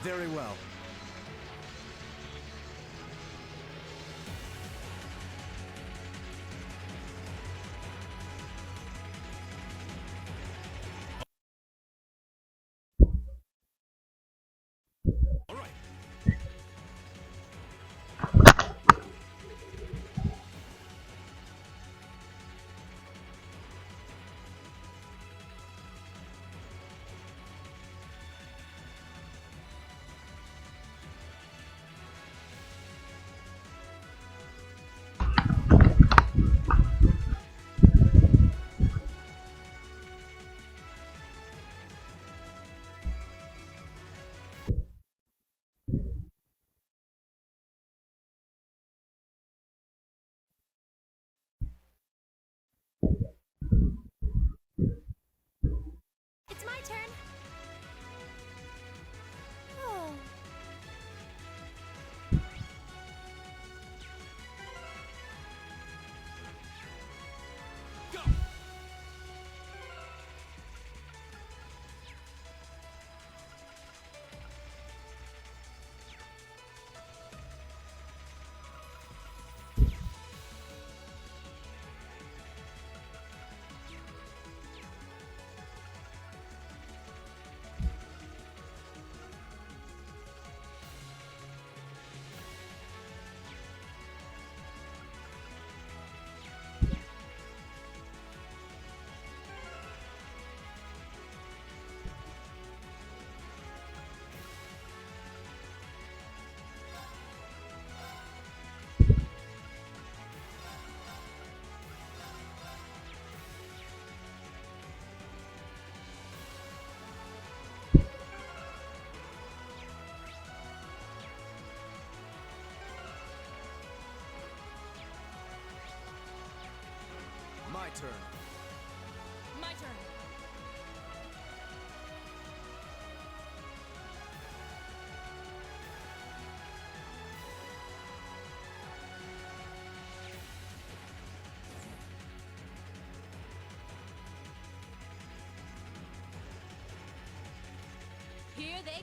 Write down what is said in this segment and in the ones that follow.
Very well. All right. It's my turn. Oh. Go. My turn. My turn. Here they...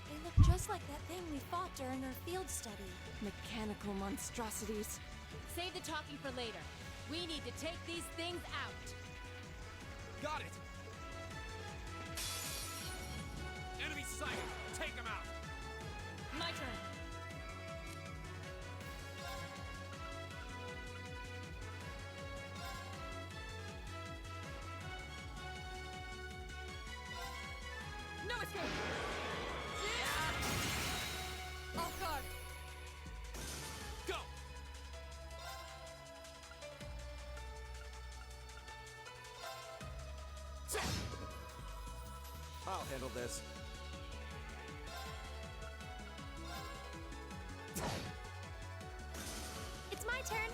They look just like that thing we fought during our field study. Mechanical monstrosities. Save the talking for later. We need to take these things out. Got it. Enemy sight. Take him out. My turn. No escape! Off guard! Go. I'll handle this. It's my turn!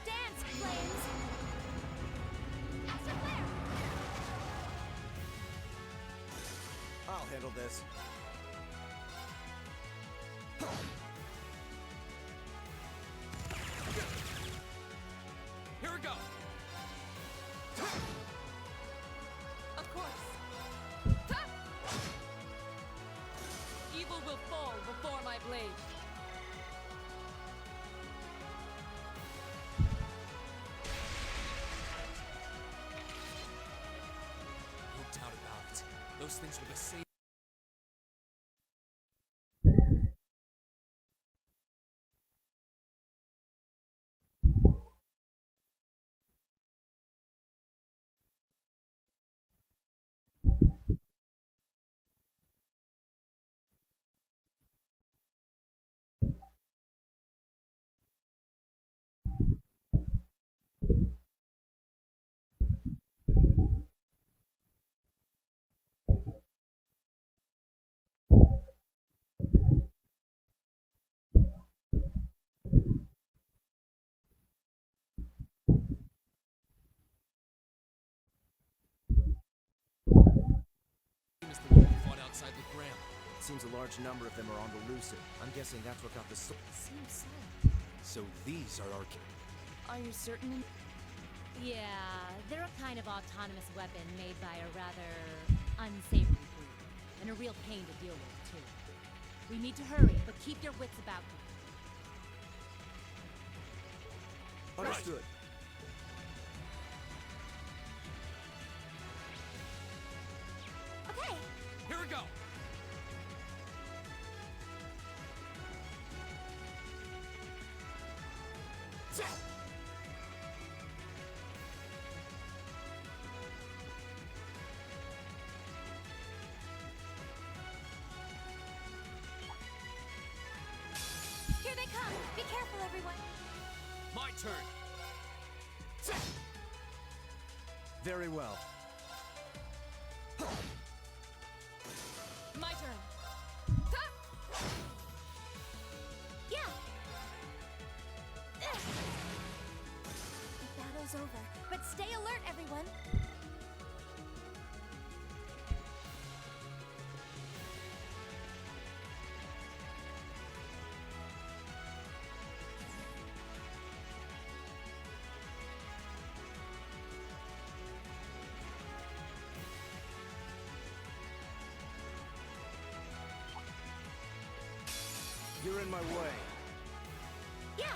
Dance, flames! Extra flare! I'll handle this. Here we go. Of course. Ha! Evil will fall before my blade. No doubt about it. Those things were the same. inside the gram. Seems a large number of them are on the Lucid. I'm guessing that's what got the Seems so. So these are our... Are you certain? Yeah, they're a kind of autonomous weapon made by a rather unsavory group. And a real pain to deal with, too. We need to hurry, but keep your wits about you. Understood. Okay, Here we go. here they come. Be careful, everyone. My turn. Very well. My turn. Yeah. The battle's over, but stay alert, everyone. You're in my way. Yeah.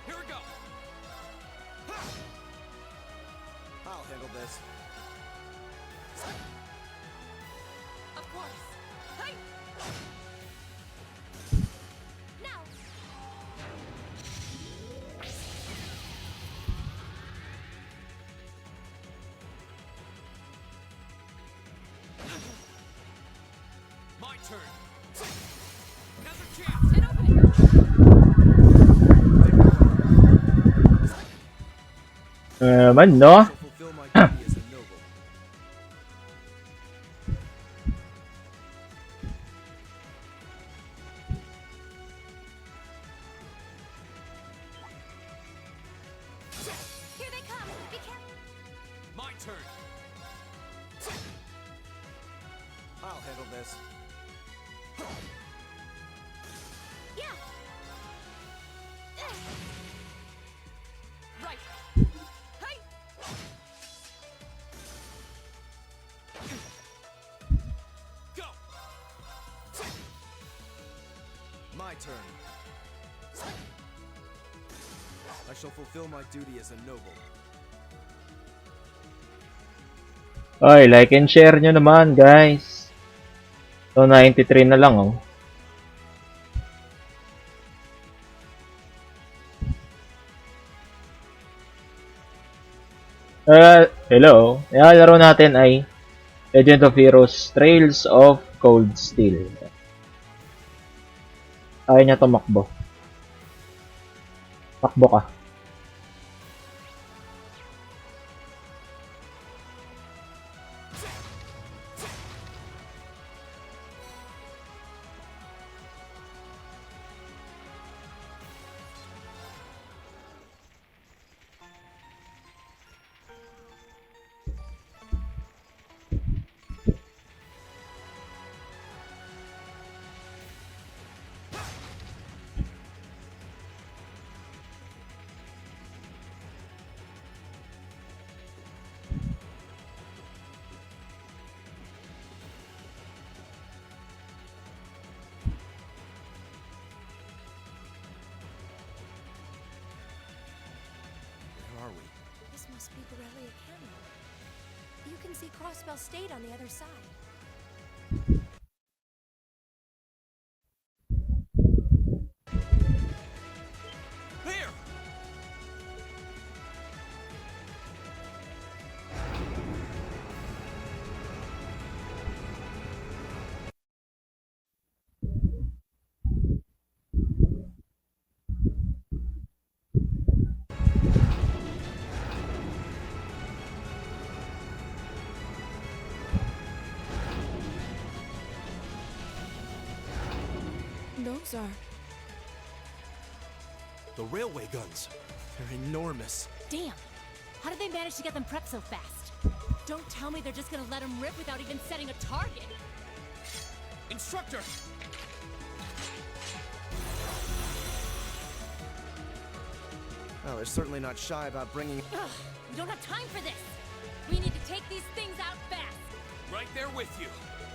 Here we go. I'll handle this. Of course. Hey! Now. My turn. Another chance. An opening! Man, no? To fulfill my duty as a noble. Here they come. Be careful. My turn. I'll handle this. Yeah. Right. Hey! Go. My turn. I shall fulfill my duty as a noble. Oy, like and share nyo naman, guys. So, 93 na lang, oh. Hello. Yung laro natin ay Legend of Heroes Trails of Cold Steel. Ayaw niya tumakbo. Takbo ka. Where are we? This must be Borrelia Canyon. You can see Crossbell State on the other side. Here. troops are? The railway guns. They're enormous. Damn! How did they manage to get them prepped so fast? Don't tell me they're just gonna let them rip without even setting a target. Instructor! Well, they're certainly not shy about bringing... Ugh, we don't have time for this! We need to take these things out fast! Right there with you.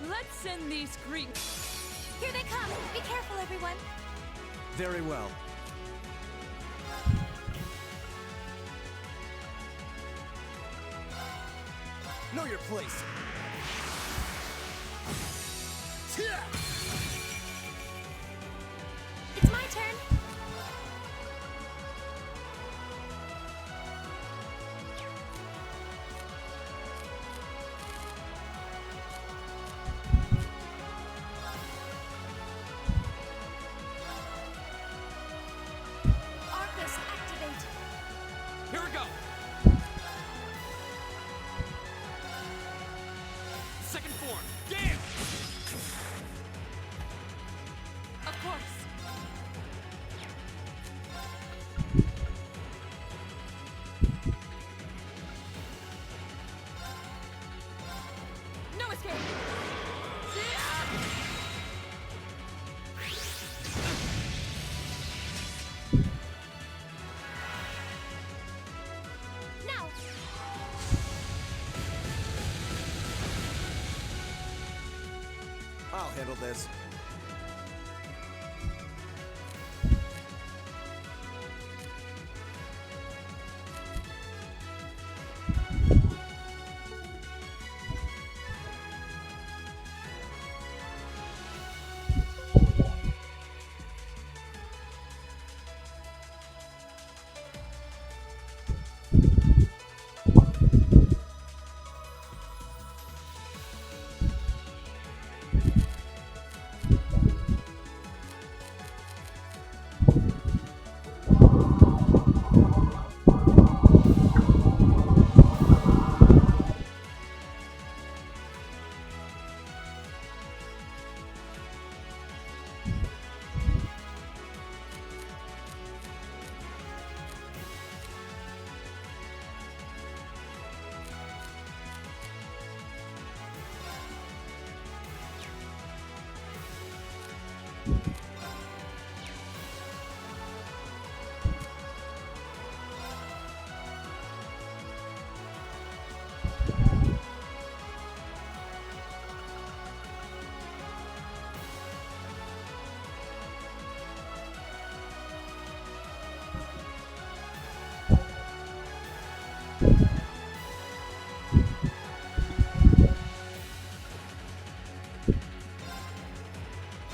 Let's send these creeps. Here they come! Be careful, everyone! Very well. Know your place. It's my turn! Arcus, activate! Here we go. Second form. Damn! Of course. No escape. Now! I'll handle this.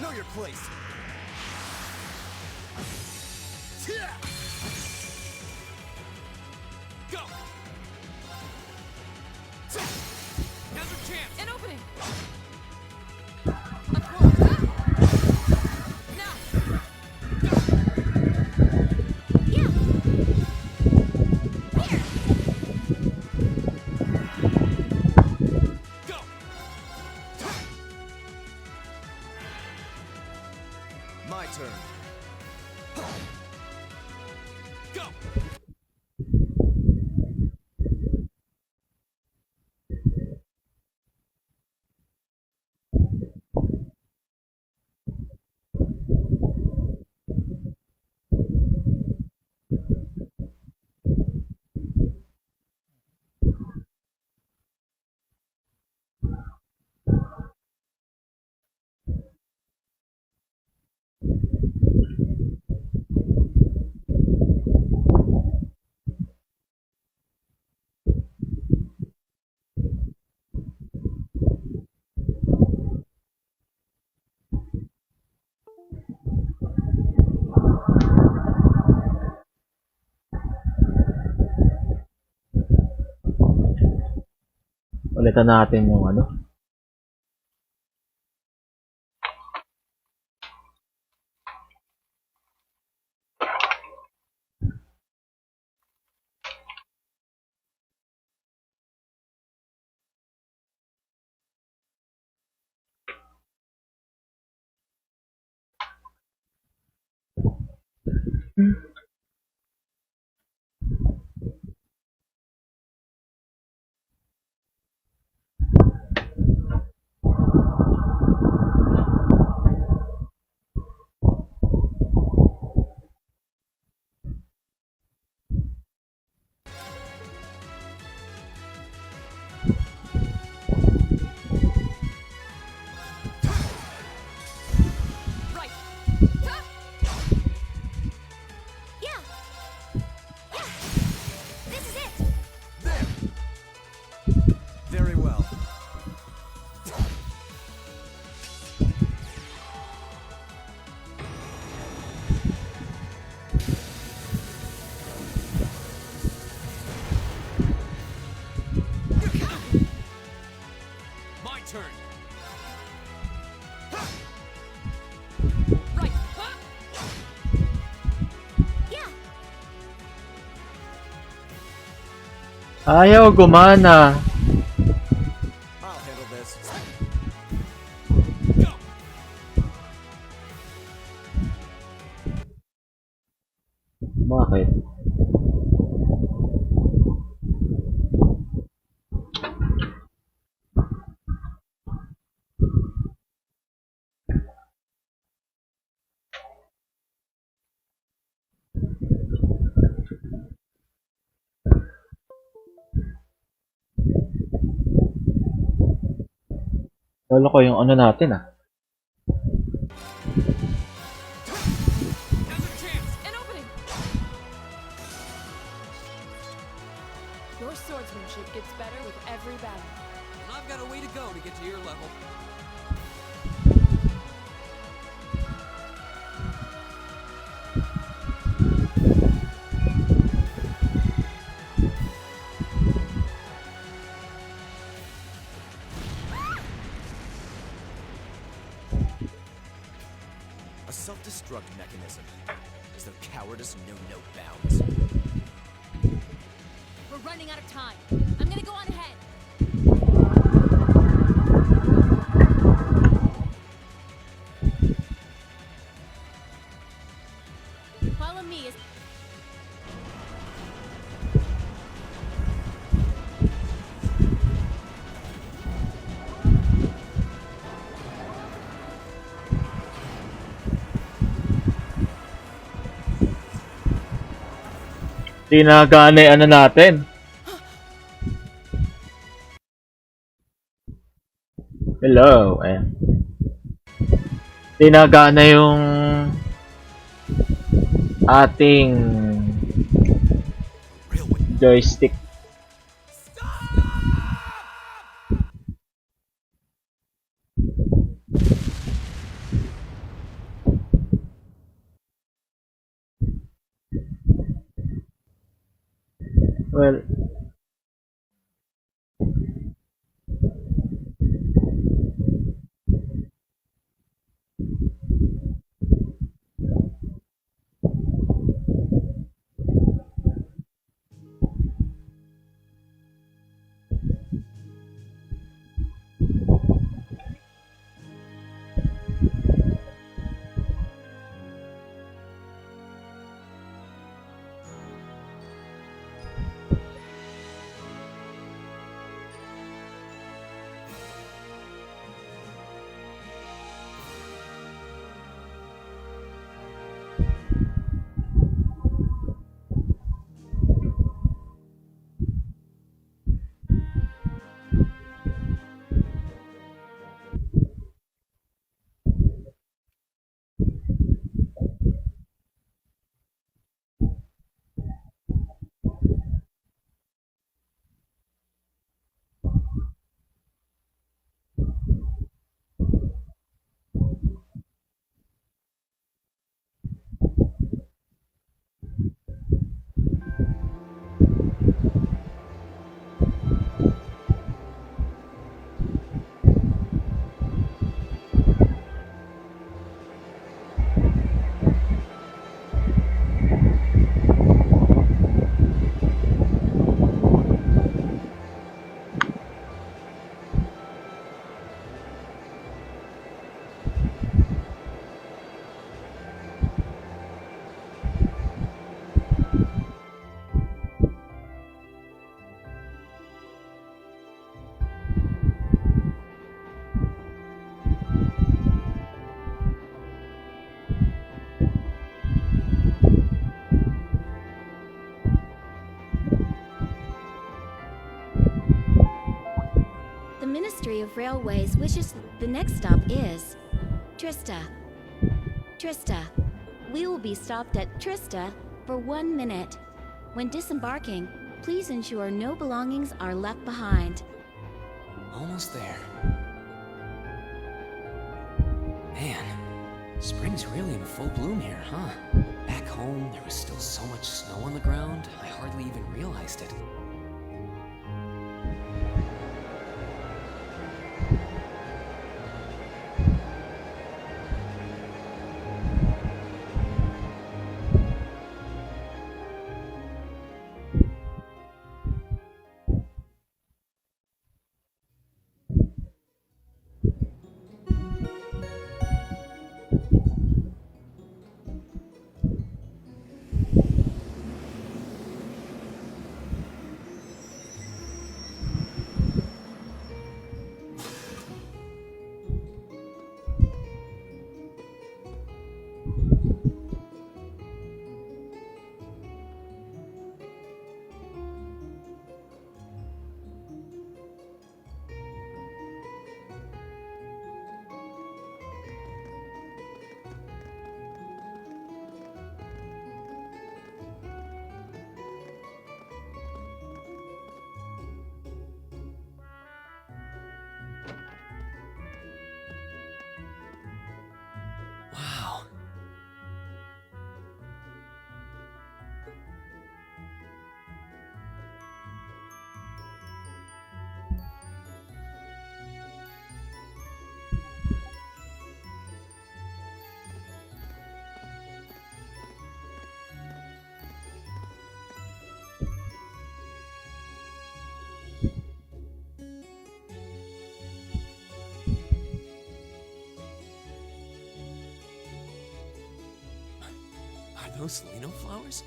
Know your place. Go! Now's your chance! An opening. Of course. Now. Yeah! Here! Go! My turn. Go! Ulitan natin yung ano. Right. Yeah. Yeah. This is it. There! Very well. My turn. Right. Yeah. Ayaw gumana. I'll handle this. Go. Bakit? Lalo ko yung ano natin ah. Now's a chance. An opening. Your swordsmanship gets better with every battle. And I've got a way to go to get to your level. A self-destruct mechanism. Is their cowardice know no bounds? We're running out of time. I'm gonna go on ahead. Follow me as Tinagana yung ano natin. Hello. Ayan. Tinagana yung ating Railway. joystick. Well, Ministry of Railways wishes the next stop is Trista. Trista. We will be stopped at Trista for 1 minute. When disembarking, please ensure no belongings are left behind. Almost there. Man, spring's really in full bloom here, huh? Back home, there was still so much snow on the ground, I hardly even realized it. Wow. Are those lino flowers?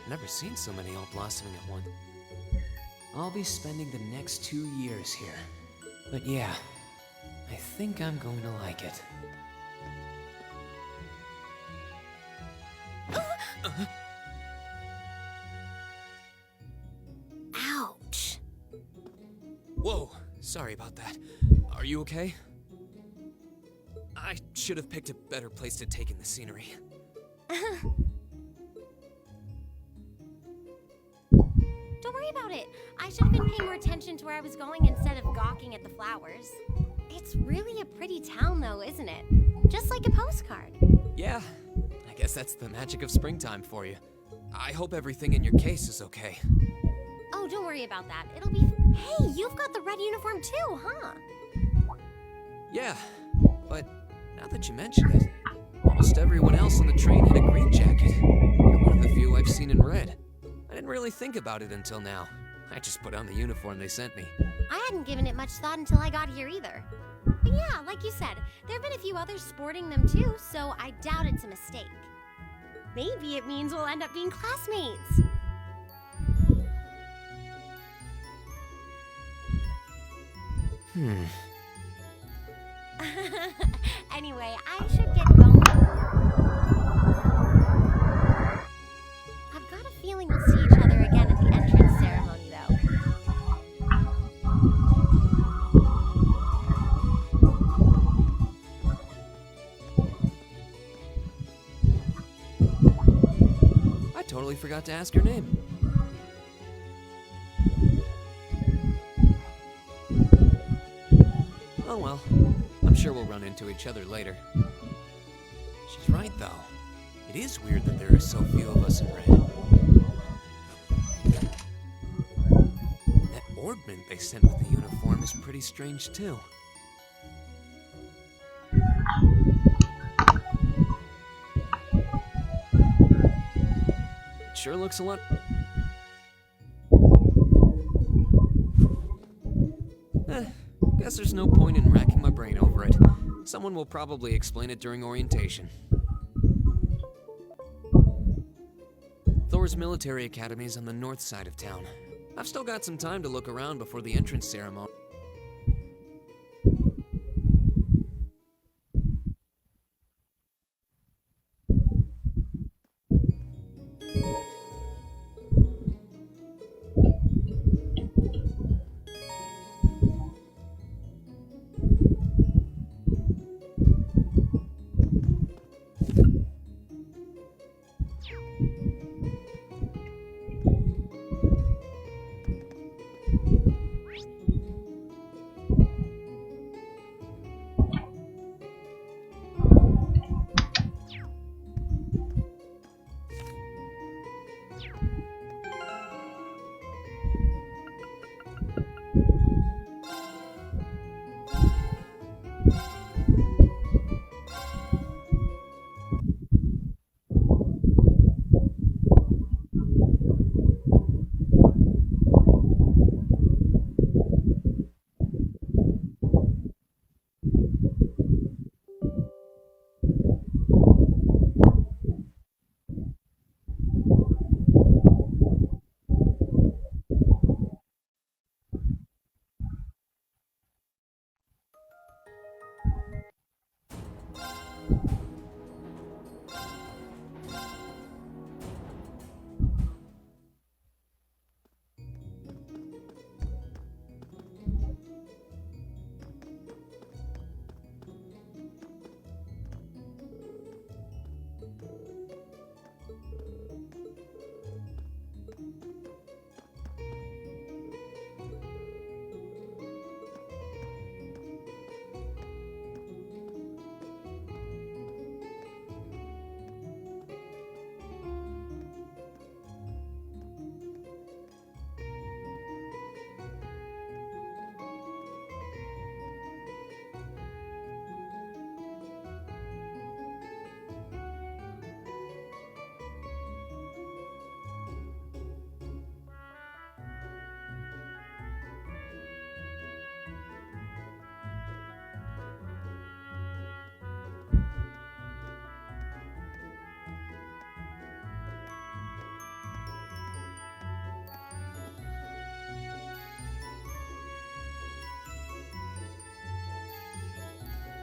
Never seen so many all blossoming at once. I'll be spending the next 2 years here. But yeah, I think I'm going to like it. Ouch. Whoa, sorry about that. Are you okay? I should have picked a better place to take in the scenery. Don't worry about it. I should have been paying more attention to where I was going instead of gawking at the flowers. It's really a pretty town though, isn't it? Just like a postcard. Yeah, I guess that's the magic of springtime for you. I hope everything in your case is okay. Oh, don't worry about that. It'll be... Hey, you've got the red uniform too, huh? Yeah, but now that you mention it, almost everyone else on the train had a green jacket. You're one of the few I've seen in red. I didn't really think about it until now. I just put on the uniform they sent me. I hadn't given it much thought until I got here either. But yeah, like you said, there have been a few others sporting them too, so I doubt it's a mistake. Maybe it means we'll end up being classmates. Anyway, I should get going. I've got a feeling we'll see each other again at the entrance ceremony, though. I totally forgot to ask your name. Oh well, I'm sure we'll run into each other later. She's right, though. It is weird that there are so few of us in red. That orbment they sent with the uniform is pretty strange, too. It sure looks a lot... Guess there's no point in racking my brain over it. Someone will probably explain it during orientation. Thor's military academy is on the north side of town. I've still got some time to look around before the entrance ceremony.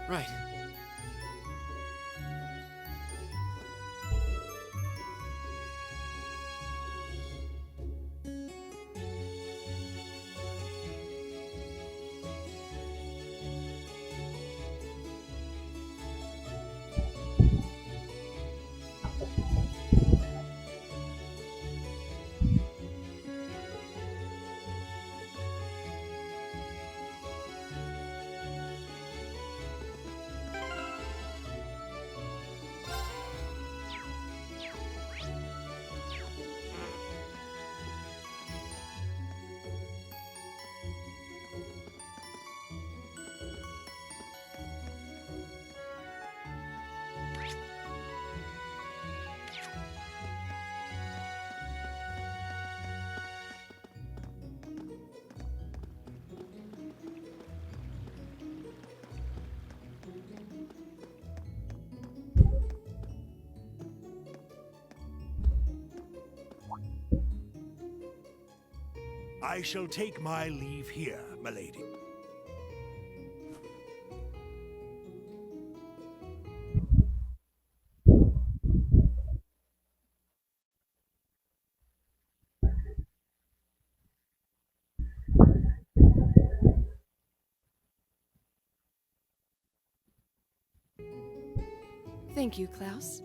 Right. I shall take my leave here, milady. Thank you, Klaus.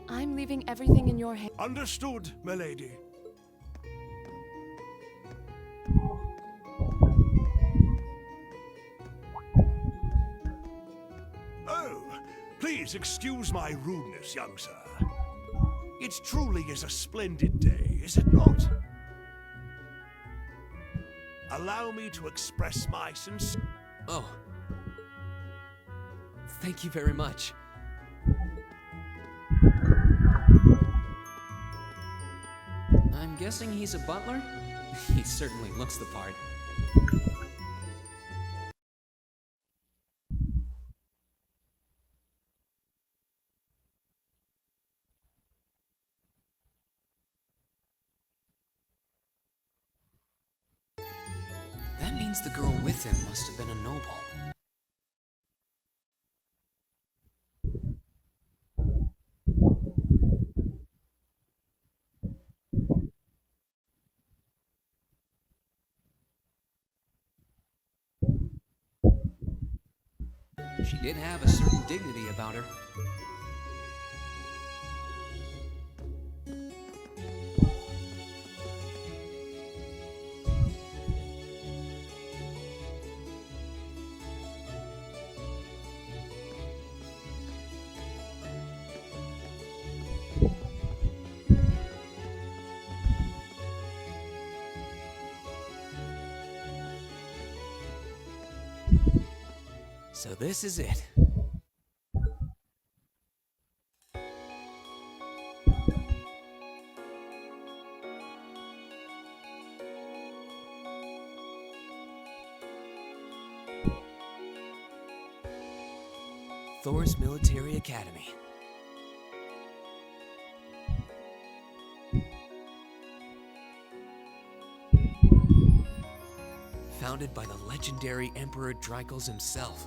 I'm leaving everything in your hands. Understood, milady. Oh, please excuse my rudeness, young sir. It truly is a splendid day, is it not? Allow me to express my sincere... Oh. Thank you very much. I'm guessing he's a butler? He certainly looks the part. That means the girl with him must have been a noble. She did have a certain dignity about her. So this is it. Thor's Military Academy. Founded by the legendary Emperor Drykles himself.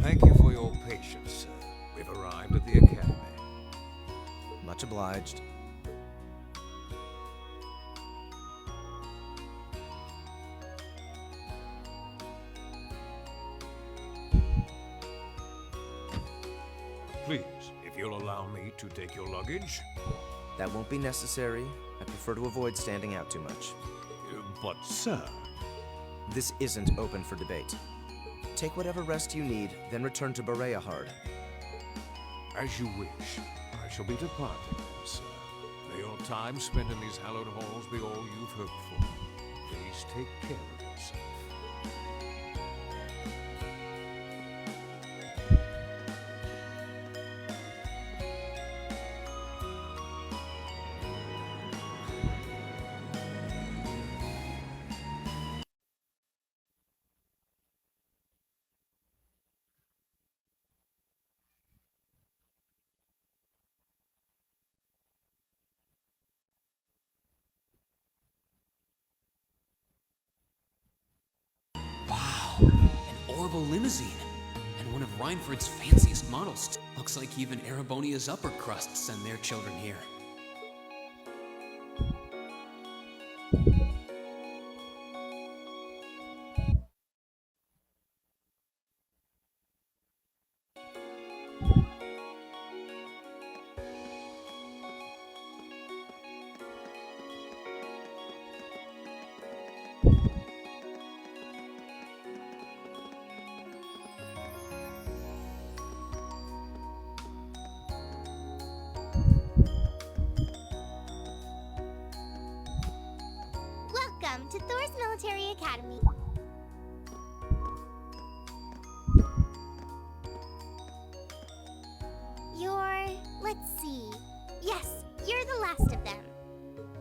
Thank you for your patience, sir. We've arrived at the academy. Much obliged. Please, if you'll allow me to take your luggage. That won't be necessary. I prefer to avoid standing out too much. But, sir... This isn't open for debate. Take whatever rest you need, then return to Bereahard. As you wish. I shall be departing, sir. May your time spent in these hallowed halls be all you've hoped for. Please take care of yourself. Orbital limousine, and one of Reinford's fanciest models. Looks like even Erebonia's upper crust send their children here. Welcome to Thor's Military Academy. Let's see. Yes, you're the last of them.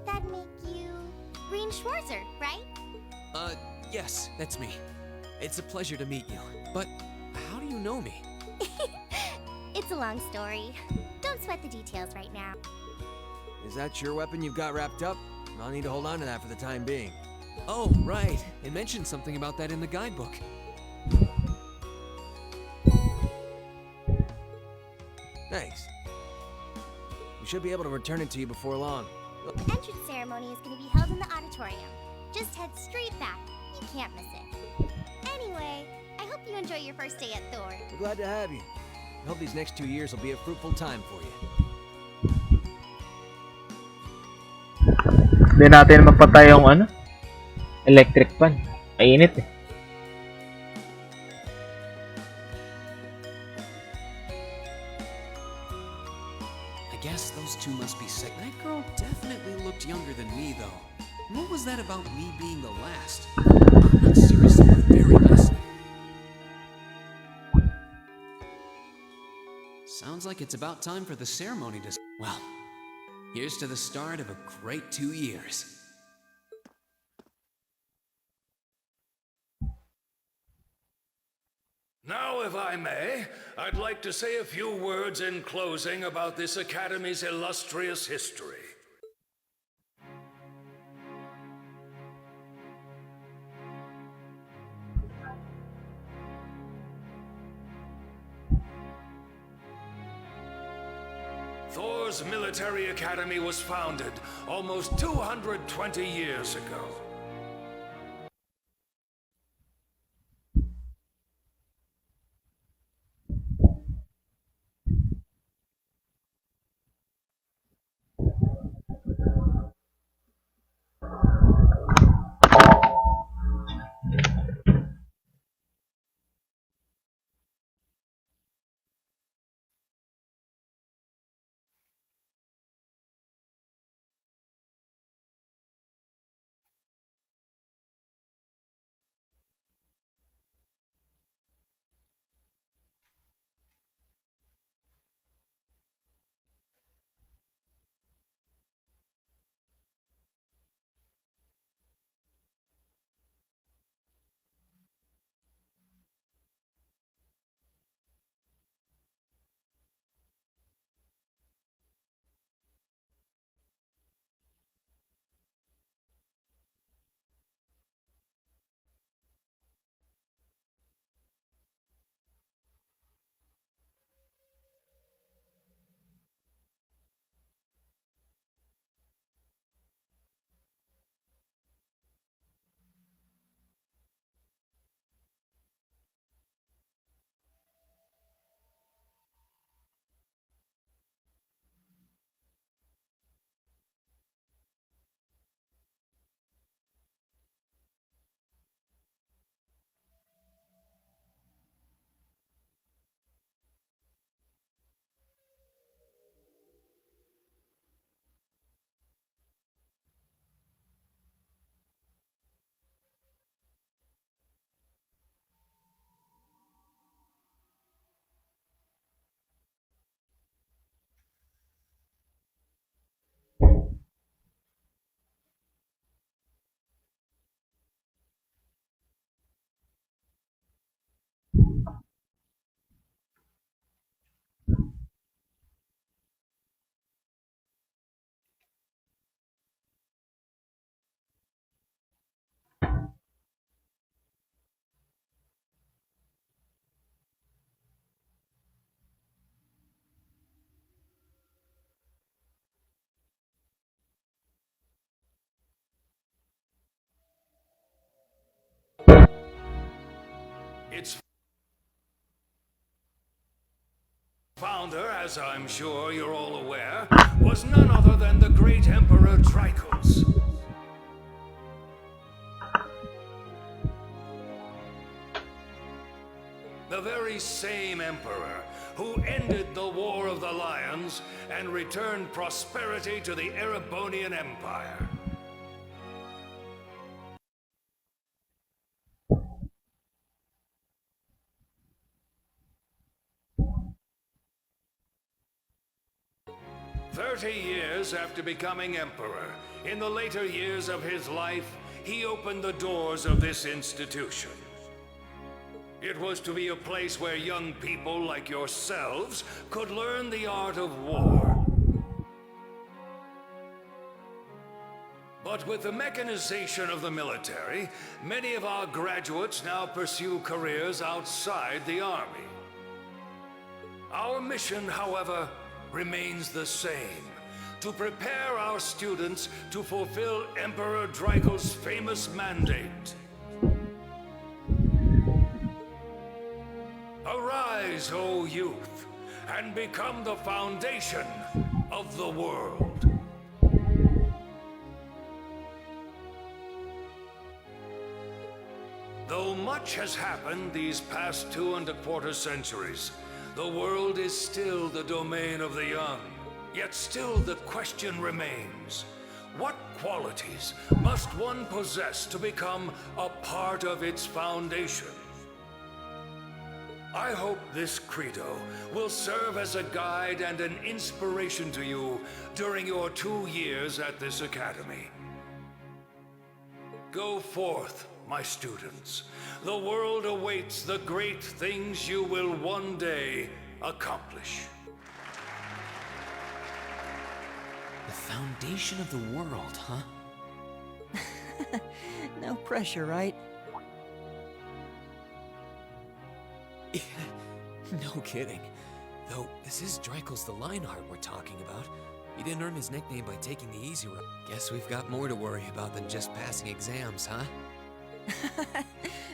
That'd make you Green Schwarzer, right? Yes, that's me. It's a pleasure to meet you. But how do you know me? It's a long story. Don't sweat the details right now. Is that your weapon you've got wrapped up? I'll need to hold on to that for the time being. Oh, right. It mentioned something about that in the guidebook. Thanks. We should be able to return it to you before long. The entrance ceremony is going to be held in the auditorium. Just head straight back. You can't miss it. Anyway, I hope you enjoy your first day at Thor. We're glad to have you. I hope these next 2 years will be a fruitful time for you. Hindi natin mapatay yung ano? Electric fan. Mainit eh. I guess those two must be sick. That girl definitely looked younger than me, though. What was that about me being the last? I'm not seriously the very last. Sounds like it's about time for the ceremony to... Well, here's to the start of a great 2 years. Now, if I may, I'd like to say a few words in closing about this Academy's illustrious history. Thor's military academy was founded almost 220 years ago. Its founder, as I'm sure you're all aware, was none other than the great Emperor Dracos. The very same emperor who ended the War of the Lions and returned prosperity to the Erebonian Empire. Years after becoming emperor, in the later years of his life, he opened the doors of this institution. It was to be a place where young people like yourselves could learn the art of war. with the mechanization of the military, many of our graduates now pursue careers outside the Army. Our mission, however, remains the same: to prepare our students to fulfill Emperor Draco's famous mandate. Arise, O youth, and become the foundation of the world. Though much has happened these past 2¼ centuries, the world is still the domain of the young. Yet still the question remains: what qualities must one possess to become a part of its foundation? I hope this credo will serve as a guide and an inspiration to you during your 2 years at this academy. Go forth, my students. The world awaits the great things you will one day accomplish. The foundation of the world, huh? No pressure, right? No kidding. Though, this is Draco's the Lionheart we're talking about. He didn't earn his nickname by taking the easy route. Guess we've got more to worry about than just passing exams, huh?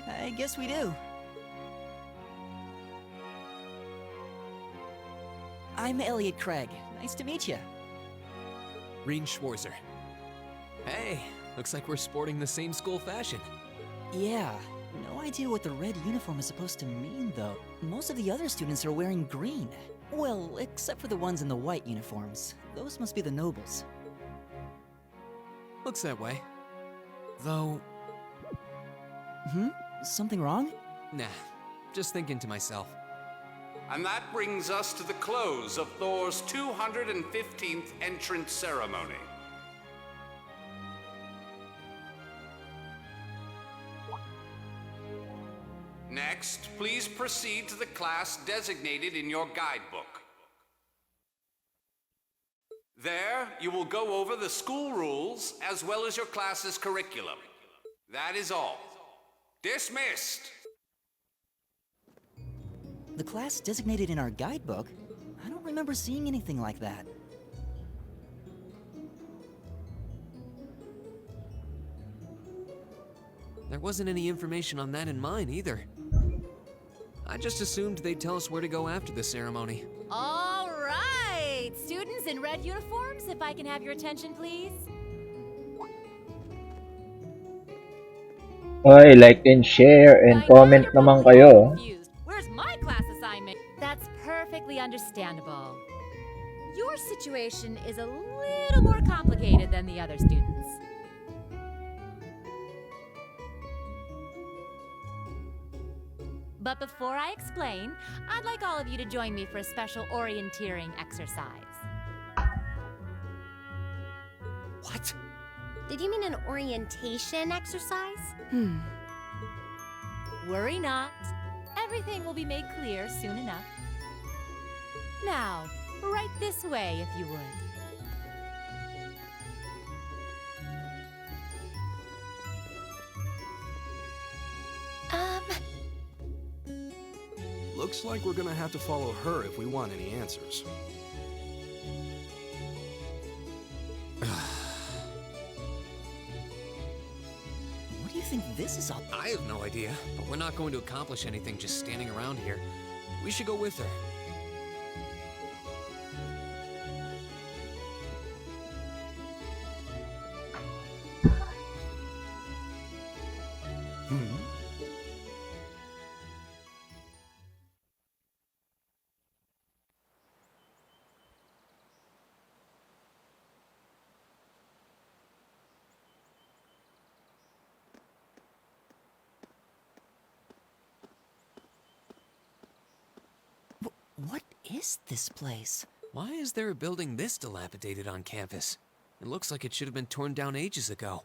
I guess we do. I'm Elliot Craig. Nice to meet you. Reen Schwarzer. Hey, looks like we're sporting the same school fashion. Yeah, no idea what the red uniform is supposed to mean, though. Most of the other students are wearing green. Well, except for the ones in the white uniforms. Those must be the nobles. Looks that way. Though... Something wrong? Nah, just thinking to myself. And that brings us to the close of Thor's 215th entrance ceremony. Next, please proceed to the class designated in your guidebook. There, you will go over the school rules as well as your class's curriculum. That is all. Dismissed! The class designated in our guidebook? I don't remember seeing anything like that. There wasn't any information on that in mine either. I just assumed they'd tell us where to go after the ceremony. All right! Students in red uniforms, if I can have your attention, please. Oy, like and share and comment naman kayo. Where's my class assignment? That's perfectly understandable. Your situation is a little more complicated than the other students. But before I explain, I'd like all of you to join me for a special orienteering exercise. What? Did you mean an orientation exercise? Worry not. Everything will be made clear soon enough. Now, right this way, if you would. Looks like we're gonna have to follow her if we want any answers. What do you think this is all? I have no idea, but we're not going to accomplish anything just standing around here. We should go with her. What is this place? Why is there a building this dilapidated on campus? It looks like it should have been torn down ages ago.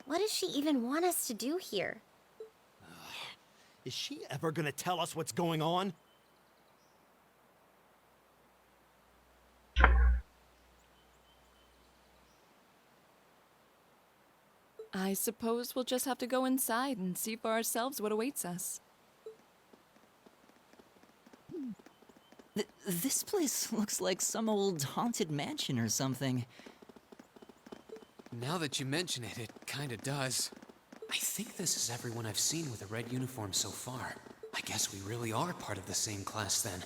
What does she even want us to do here? Is she ever gonna tell us what's going on? I suppose we'll just have to go inside and see for ourselves what awaits us. This place looks like some old haunted mansion or something. Now that you mention it, it kinda does. I think this is everyone I've seen with a red uniform so far. I guess we really are part of the same class then.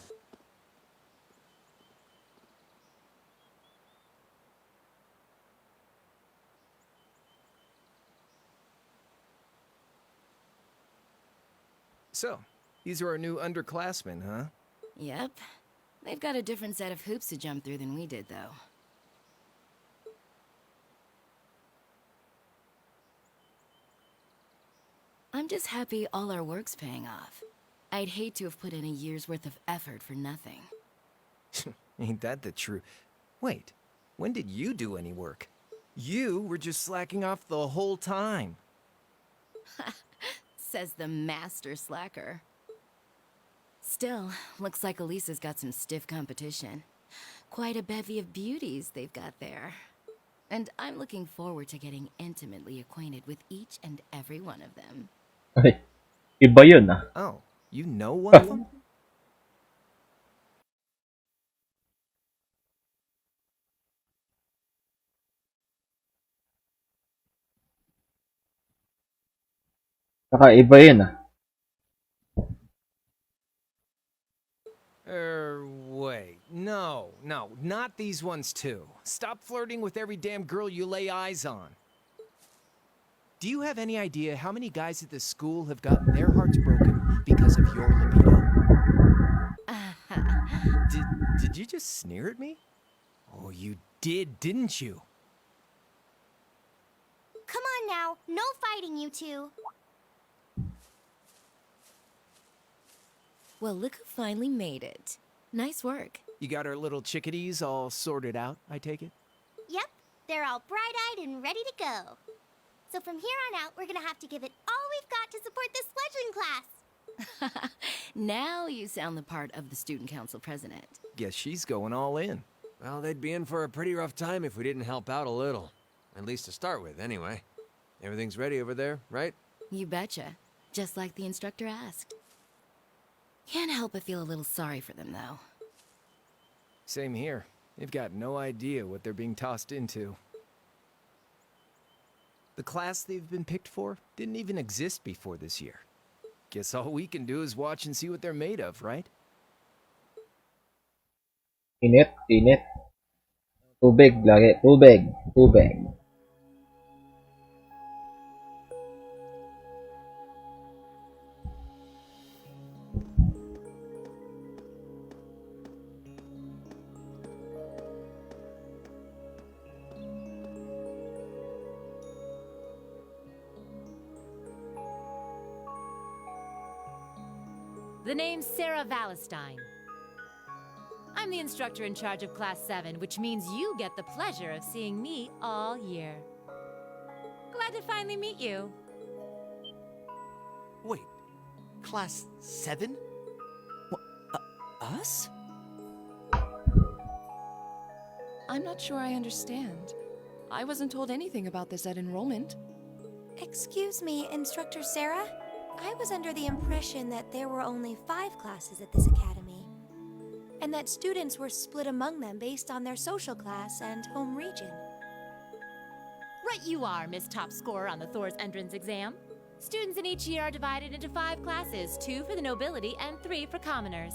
So, these are our new underclassmen, huh? Yep. They've got a different set of hoops to jump through than we did, though. I'm just happy all our work's paying off. I'd hate to have put in a year's worth of effort for nothing. Ain't that the truth? Wait, when did you do any work? You were just slacking off the whole time. Says the master slacker. Still, looks like Elisa's got some stiff competition. Quite a bevy of beauties they've got there. And I'm looking forward to getting intimately acquainted with each and every one of them. Ay, iba yun ah. Oh, you know one of them? Kakaiba yun ah. Wait. No, not these ones too. Stop flirting with every damn girl you lay eyes on. Do you have any idea how many guys at this school have gotten their hearts broken because of your libido? Did you just sneer at me? Oh, you did, didn't you? Come on now, no fighting, you two. Well, look who finally made it. Nice work. You got our little chickadees all sorted out, I take it? Yep, they're all bright-eyed and ready to go. So from here on out, we're gonna have to give it all we've got to support this fledgling class. Now you sound the part of the student council president. Guess she's going all in. Well, they'd be in for a pretty rough time if we didn't help out a little. At least to start with, anyway. Everything's ready over there, right? You betcha. Just like the instructor asked. Can't help but feel a little sorry for them, though. Same here. They've got no idea what they're being tossed into. The class they've been picked for didn't even exist before this year. Guess all we can do is watch and see what they're made of, right? Init, init. Tubig, lagi. Tubig, tubig. The name's Sarah Valestine. I'm the instructor in charge of Class 7, which means you get the pleasure of seeing me all year. Glad to finally meet you. Wait, Class 7? Us? I'm not sure I understand. I wasn't told anything about this at enrollment. Excuse me, Instructor Sarah? I was under the impression that there were only 5 classes at this academy, and that students were split among them based on their social class and home region. Right you are, Miss Top Scorer on the Thor's entrance exam. Students in each year are divided into 5 classes, 2 for the nobility and 3 for commoners.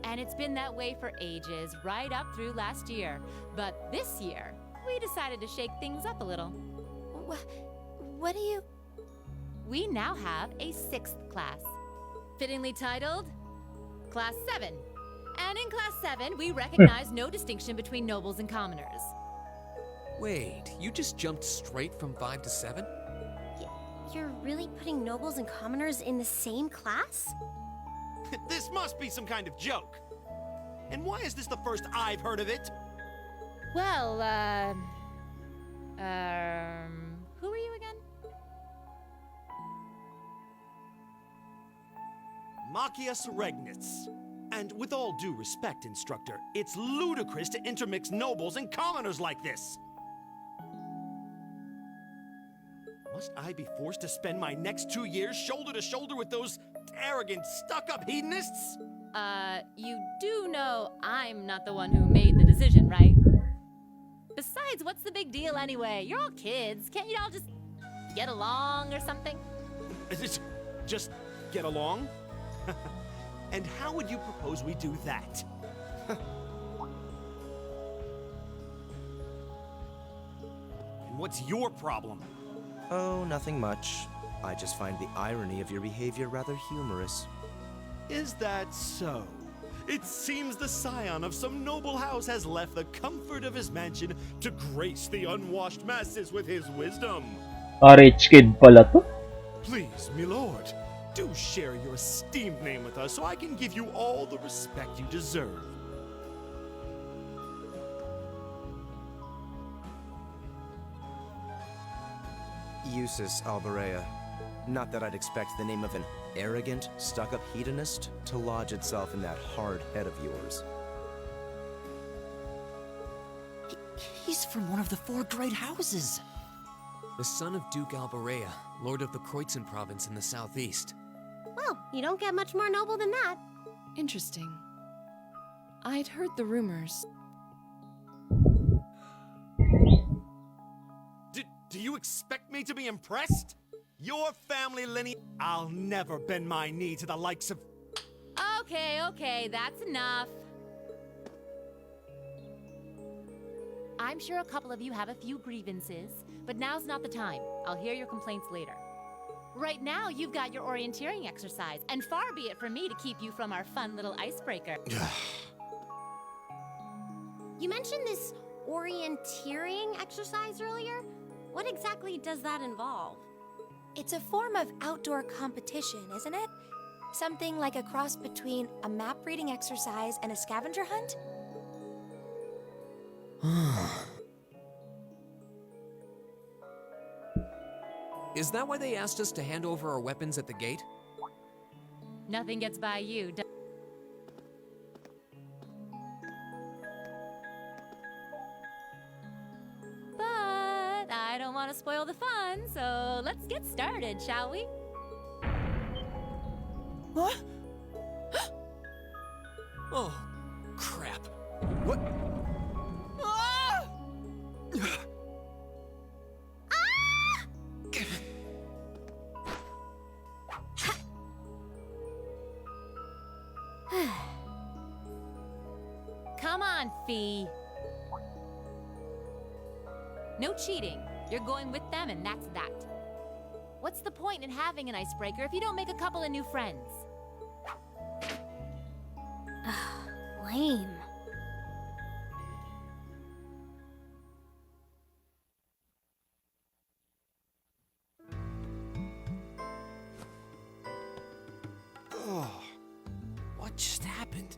And it's been that way for ages, right up through last year. But this year, we decided to shake things up a little. What do you... We now have a 6th class, fittingly titled Class 7. And in Class 7, we recognize no distinction between nobles and commoners. Wait, you just jumped straight from 5 to 7? You're really putting nobles and commoners in the same class? This must be some kind of joke. And why is this the first I've heard of it? Well, who are you again? Machias Regnitz. And with all due respect, Instructor, it's ludicrous to intermix nobles and commoners like this. Must I be forced to spend my next 2 years shoulder to shoulder with those arrogant, stuck-up hedonists? You do know I'm not the one who made the decision, right? Besides, what's the big deal anyway? You're all kids. Can't you all just get along or something? Just get along? And how would you propose we do that? And what's your problem? Oh, nothing much. I just find the irony of your behavior rather humorous. Is that so? It seems the scion of some noble house has left the comfort of his mansion to grace the unwashed masses with his wisdom. Rich kid pala to. Please, my lord, do share your esteemed name with us so I can give you all the respect you deserve. Eustace Alberea. Not that I'd expect the name of an arrogant, stuck-up hedonist to lodge itself in that hard head of yours. He's from one of the 4 great houses. The son of Duke Alberea, Lord of the Kreutzen province in the southeast. Well, you don't get much more noble than that. Interesting. I'd heard the rumors. Do you expect me to be impressed? Your family lineage. I'll never bend my knee to the likes of. Okay, that's enough. I'm sure a couple of you have a few grievances, but now's not the time. I'll hear your complaints later. Right now, you've got your orienteering exercise, and far be it from me to keep you from our fun little icebreaker. You mentioned this orienteering exercise earlier. What exactly does that involve? It's a form of outdoor competition, isn't it? Something like a cross between a map-reading exercise and a scavenger hunt? Is that why they asked us to hand over our weapons at the gate? Nothing gets by you. But I don't want to spoil the fun, so let's get started, shall we? What? Oh, crap. What? Come on, Fee. No cheating. You're going with them, and that's that. What's the point in having an icebreaker if you don't make a couple of new friends? Lame. Oh, what just happened?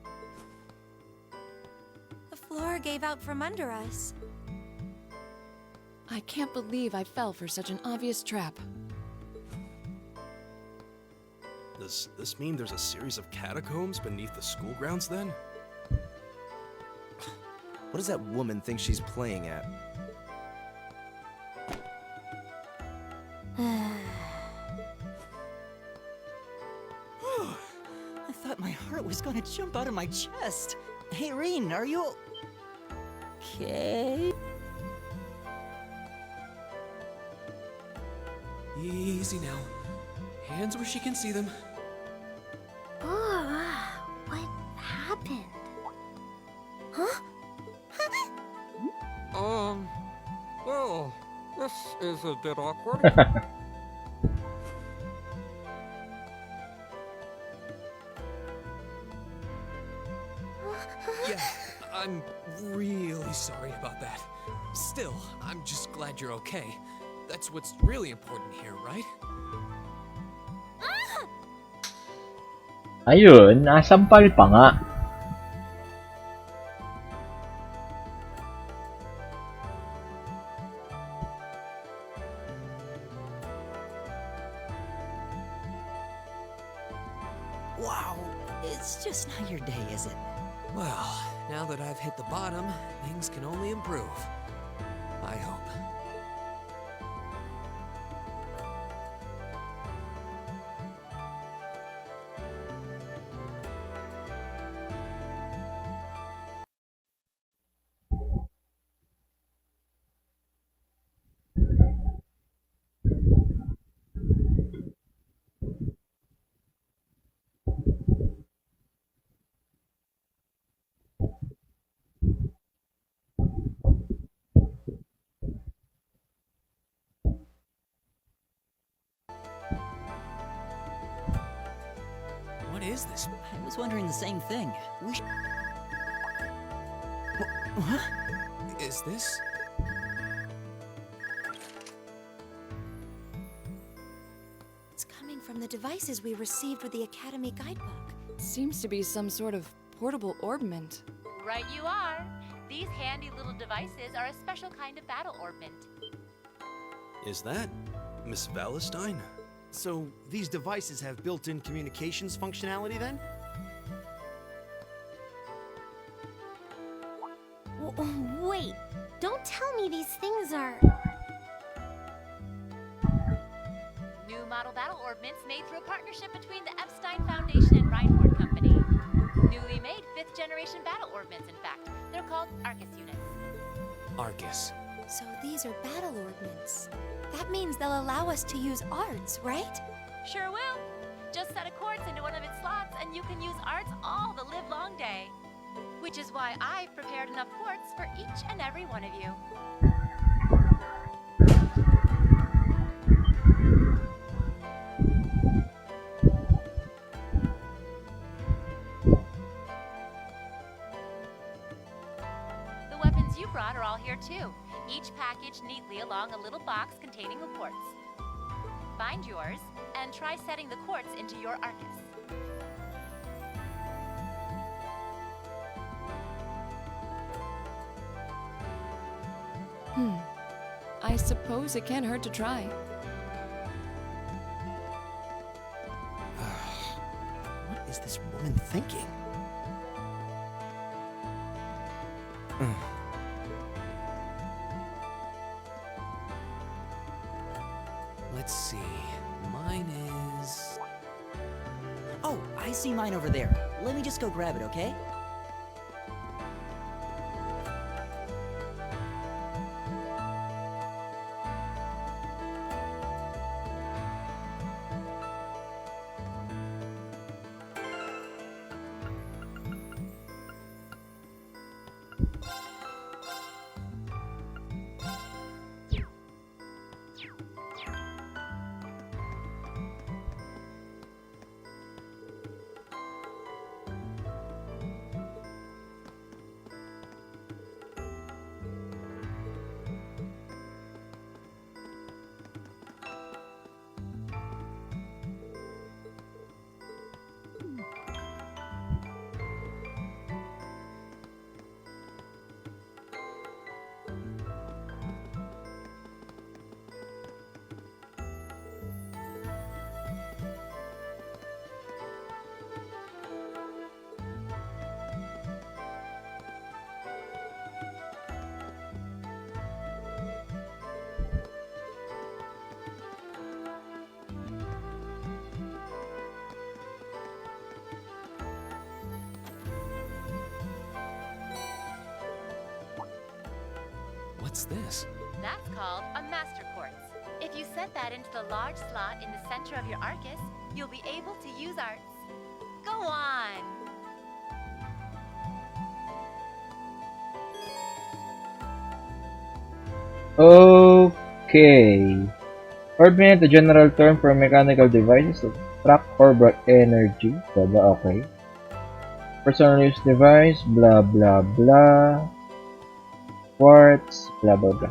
The floor gave out from under us. I can't believe I fell for such an obvious trap. Does this mean there's a series of catacombs beneath the school grounds then? What does that woman think she's playing at? I thought my heart was gonna jump out of my chest. Hey, Reen, are you okay? Easy now. Hands where she can see them. What happened? Huh? Well, this is a bit awkward. Yeah, I'm really sorry about that. Still, I'm just glad you're okay. That's what's really important here, right? Ayun, nasampal pa nga. Wow, it's just not your day, is it? Well, now that I've hit the bottom, things can only improve. I hope. is this? I was wondering the same thing. We What? Is this? It's coming from the devices we received with the Academy guidebook. Seems to be some sort of portable orbment. Right you are. These handy little devices are a special kind of battle orbment. Is that Miss Valentine? So, these devices have built-in communications functionality then? Wait, don't tell me these things are... New model battle orbments made through a partnership between the Epstein Foundation and Reinhardt Company. Newly made 5th generation battle orbments, in fact. They're called Arcus units. Arcus. So these are battle orbments. That means they'll allow us to use arts, right? Sure will. Just set a quartz into one of its slots and you can use arts all the livelong day. Which is why I've prepared enough quartz for each and every one of you. The weapons you brought are all here too, each packaged neatly along a little box containing a quartz. Find yours, and try setting the quartz into your Arcus. I suppose it can't hurt to try. What is this woman thinking? Let's see. Mine is... Oh, I see mine over there. Let me just go grab it, okay? What's this? That's called a master quartz. If you set that into the large slot in the center of your Arcus, you'll be able to use arts. Go on! Okay. Orbment, a general term for mechanical devices that track orbital energy. Blah blah, okay. Personal use device, blah blah blah. Quartz, blah blah blah.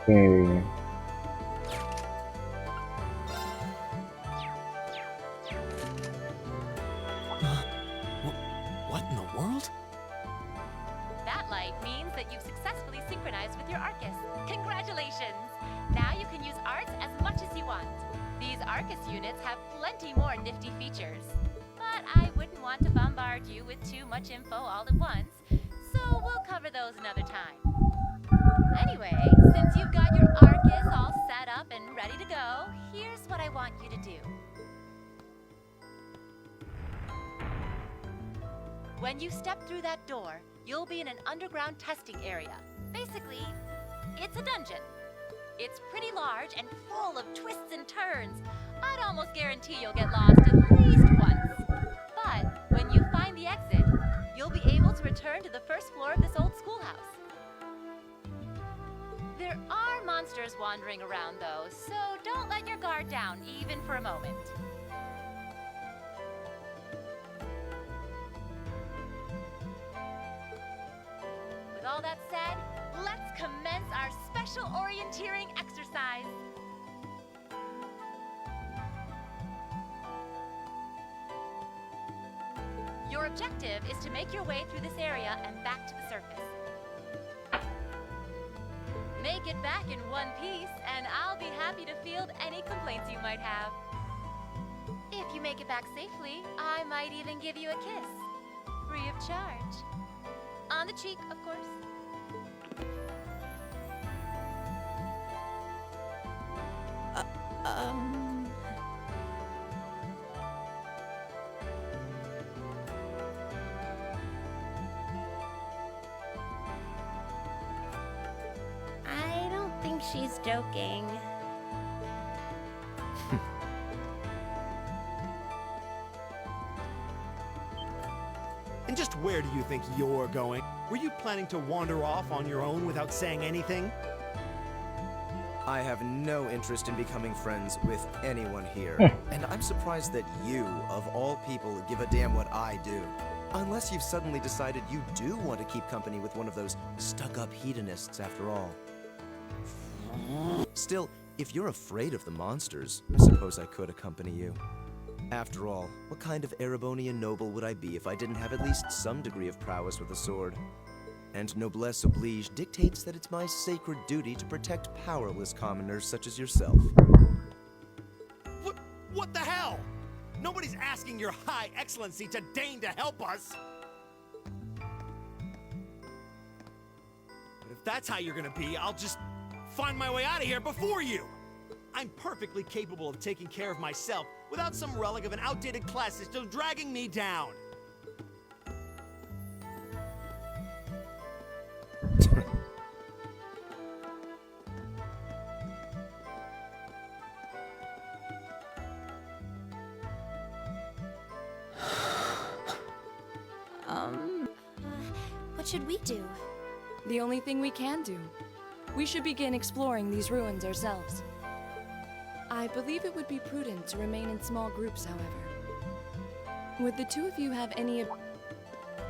Okay. What in the world? That light means that you've successfully synchronized with your Arcus. Congratulations! Now you can use arts as much as you want. These Arcus units have plenty more nifty features. But I wouldn't want to bombard you with too much info all at once, so we'll cover those another time. Anyway, since you've got your Arcus all set up and ready to go, here's what I want you to do. When you step through that door, you'll be in an underground testing area. Basically, it's a dungeon. It's pretty large and full of twists and turns. I'd almost guarantee you'll get lost at least once. But when you find the exit, you'll be able to return to the first floor of this old schoolhouse. There are monsters wandering around, though, so don't let your guard down, even for a moment. With all that said, let's commence our special orienteering exercise. Your objective is to make your way through this area and back to the surface. Make it back in one piece, and I'll be happy to field any complaints you might have. If you make it back safely, I might even give you a kiss. Free of charge. On the cheek, of course. I don't think she's joking. And just where do you think you're going? Were you planning to wander off on your own without saying anything? I have no interest in becoming friends with anyone here. And I'm surprised that you, of all people, give a damn what I do. Unless you've suddenly decided you do want to keep company with one of those stuck-up hedonists after all. Still, if you're afraid of the monsters, I suppose I could accompany you. After all, what kind of Erebonian noble would I be if I didn't have at least some degree of prowess with a sword? And noblesse oblige dictates that it's my sacred duty to protect powerless commoners such as yourself. What the hell? Nobody's asking your high excellency to deign to help us! But if that's how you're gonna be, I'll just find my way out of here before you! I'm perfectly capable of taking care of myself without some relic of an outdated class system dragging me down! What should we do? The only thing we can do. We should begin exploring these ruins ourselves. I believe it would be prudent to remain in small groups, however. Would the two of you have any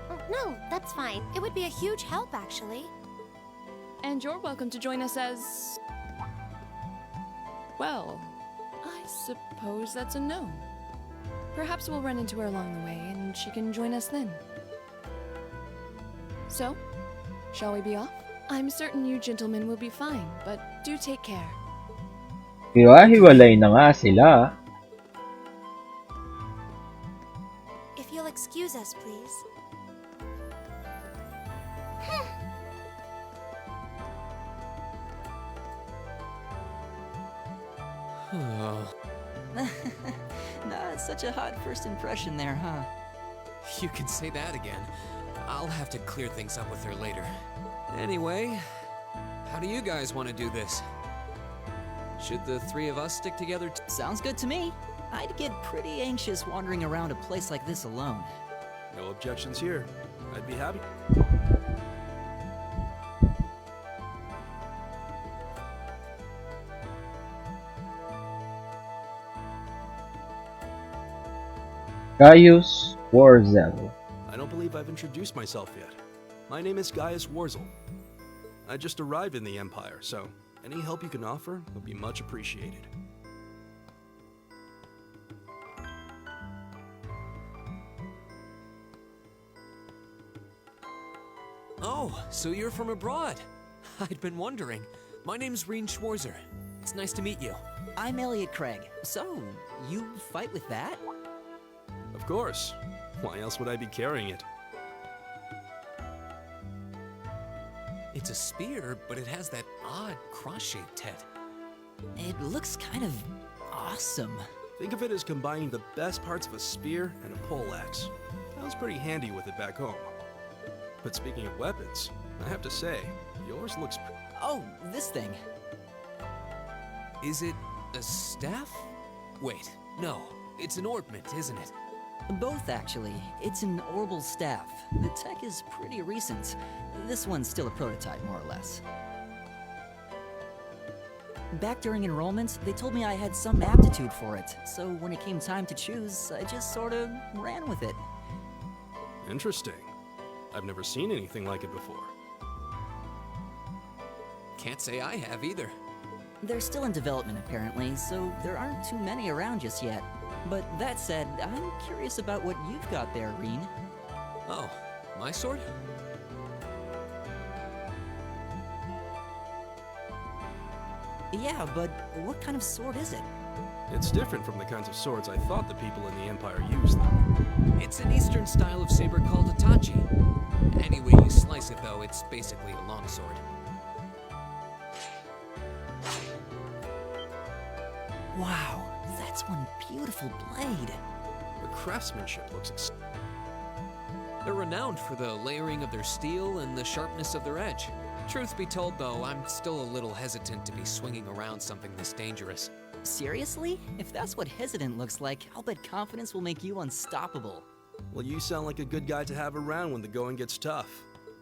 Oh, no, that's fine. It would be a huge help, actually. And you're welcome to join us as... Well, I suppose that's a no. Perhaps we'll run into her along the way, and she can join us then. So, shall we be off? I'm certain you gentlemen will be fine, but do take care. Hiwa-hiwalay na nga sila. If you'll excuse us, please. Nah, such a hot first impression there, huh? You can say that again. I'll have to clear things up with her later. Anyway, how do you guys want to do this? Should the three of us stick together? Sounds good to me. I'd get pretty anxious wandering around a place like this alone. No objections here. I'd be happy. Gaius Warzel. I don't believe I've introduced myself yet. My name is Gaius Warzel. I just arrived in the Empire, so any help you can offer would be much appreciated. Oh, so you're from abroad. I'd been wondering. My name's Reen Schwarzer. It's nice to meet you. I'm Elliot Craig. So, you fight with that? Of course. Why else would I be carrying it? It's a spear, but it has that odd cross-shaped head. It looks kind of awesome. Think of it as combining the best parts of a spear and a poleaxe. I was pretty handy with it back home. But speaking of weapons, I have to say, yours looks Oh, this thing. Is it a staff? Wait, no. It's an orbment, isn't it? Both, actually. It's an Orbital Staff. The tech is pretty recent. This one's still a prototype, more or less. Back during enrollment, they told me I had some aptitude for it, so when it came time to choose, I just sort of ran with it. interesting. I've never seen anything like it before. Can't say I have either. They're still in development, apparently, so there aren't too many around just yet. But that said, I'm curious about what you've got there, Reen. Oh, my sword? Yeah, but what kind of sword is it? It's different from the kinds of swords I thought the people in the Empire used, though. It's an Eastern style of saber called Itachi. Any way you slice it, though, it's basically a longsword. Wow, that's one beautiful blade. The craftsmanship looks They're renowned for the layering of their steel and the sharpness of their edge. Truth be told, though, I'm still a little hesitant to be swinging around something this dangerous. Seriously? If that's what hesitant looks like, I'll bet confidence will make you unstoppable. Well, you sound like a good guy to have around when the going gets tough.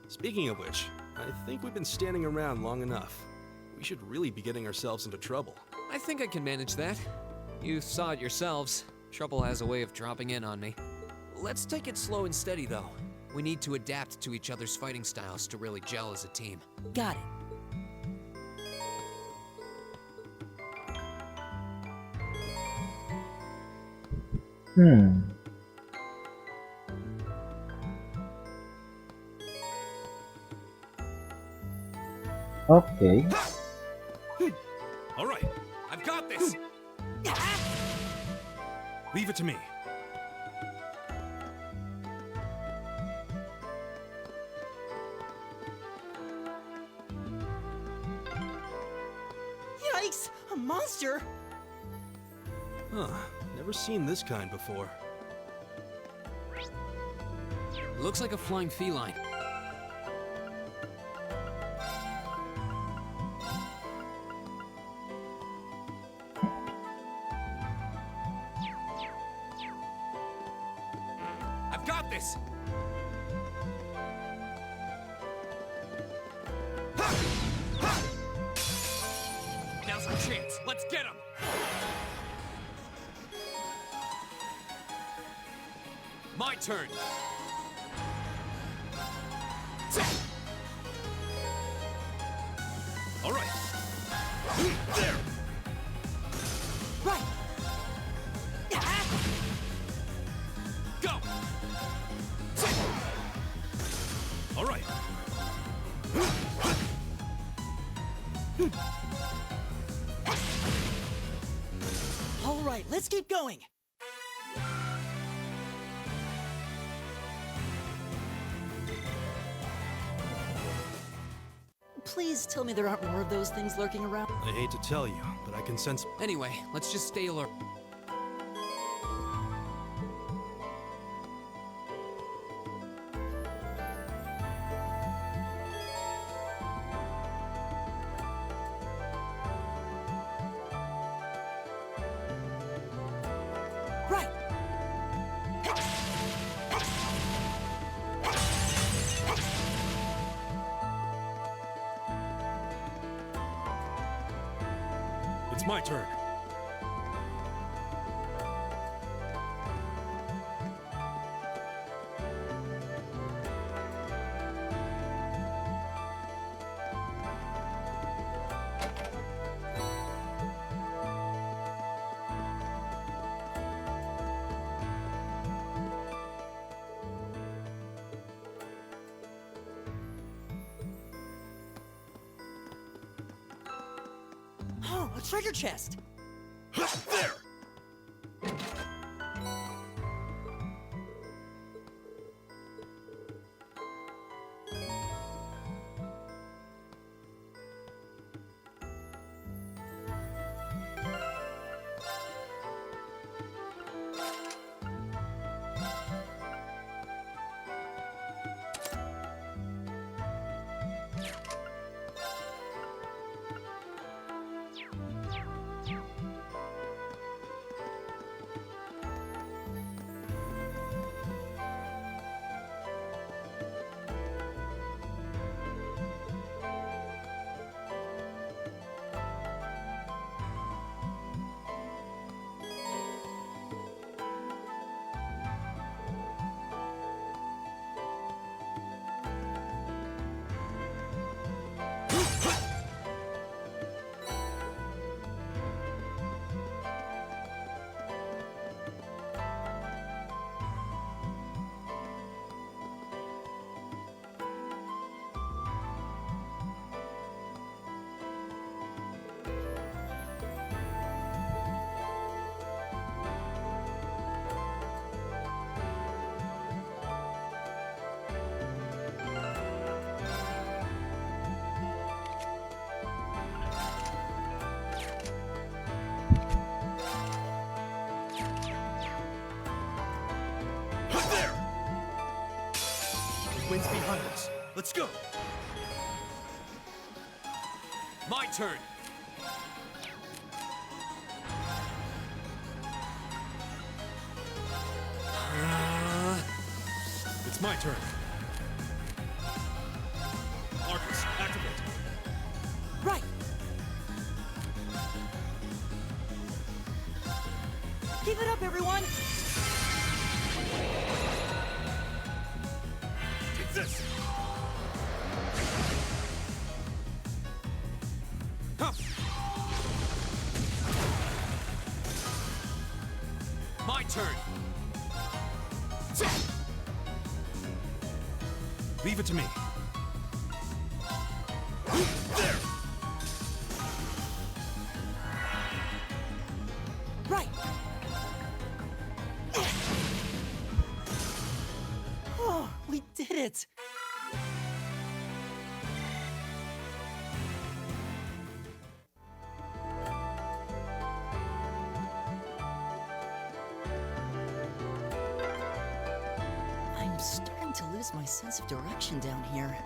Speaking of which, I think we've been standing around long enough. We should really be getting ourselves into trouble. I think I can manage that. You saw it yourselves. Trouble has a way of dropping in on me. Let's take it slow and steady, though. We need to adapt to each other's fighting styles to really gel as a team. Got it. Okay. All right, I've got this. Leave it to me. Yikes! A monster! Huh, never seen this kind before. Looks like a flying feline. I've got this! Now's our chance. Let's get him! My turn. All right. There. Right. Go. All right. All right, let's keep going. Please tell me there aren't more of those things lurking around. I hate to tell you, but I can sense... Anyway, let's just stay alert. Right. It's my turn. Oh, a treasure chest. There. wind's behind us. Let's go. My turn. It's my turn. Arcus, activate. Right. Keep it up, everyone. Take this. My turn. Leave it to me. There. Right. Oh, we did it. I'm starting to lose my sense of direction down here.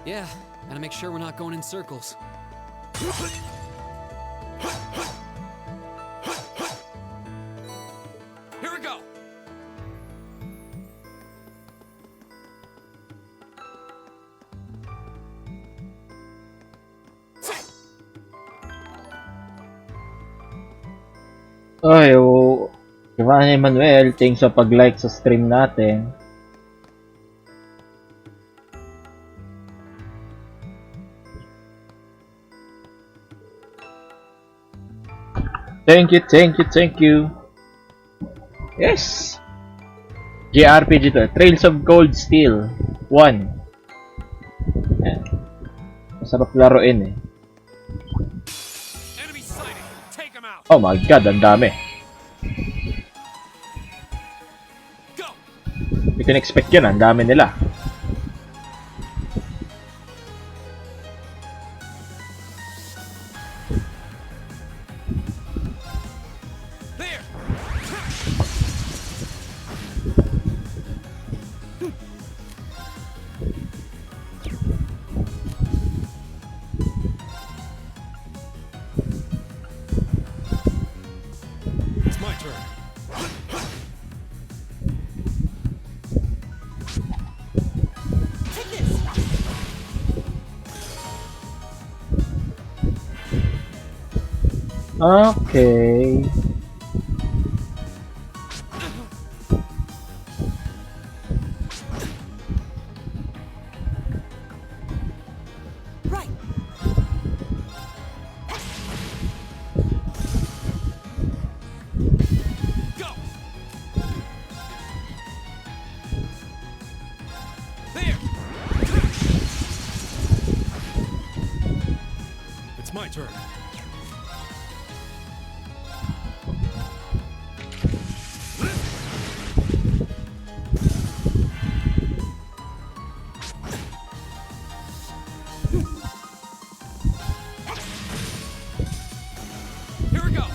Yeah, gotta make sure we're not going in circles. Here we go. Ay, oh. Giovanni Manuel, thanks sa pag-like sa stream natin. Thank you, thank you, thank you. Yes! JRPG to. Trails of Cold Steel 1. Yan. Masarap laruin eh. Enemy sighted. Take him out. Oh my god, ang dami. Go. Hindi ko na-expect yun, ang dami nila. There. It's my turn. Take this. Okay. Right. Go. There. It's my turn. Here we go.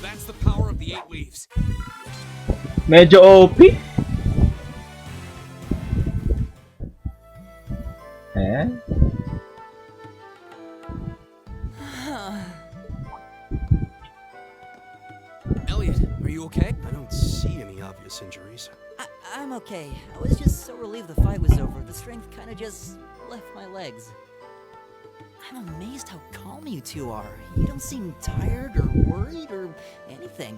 That's the power of the 8 leaves. Medyo OP. Eh? Elliot, are you okay? I don't see any obvious injuries. I'm okay. I was just so relieved the fight was over. The strength kind of just left my legs. I'm amazed how calm you two are. You don't seem tired or worried or anything.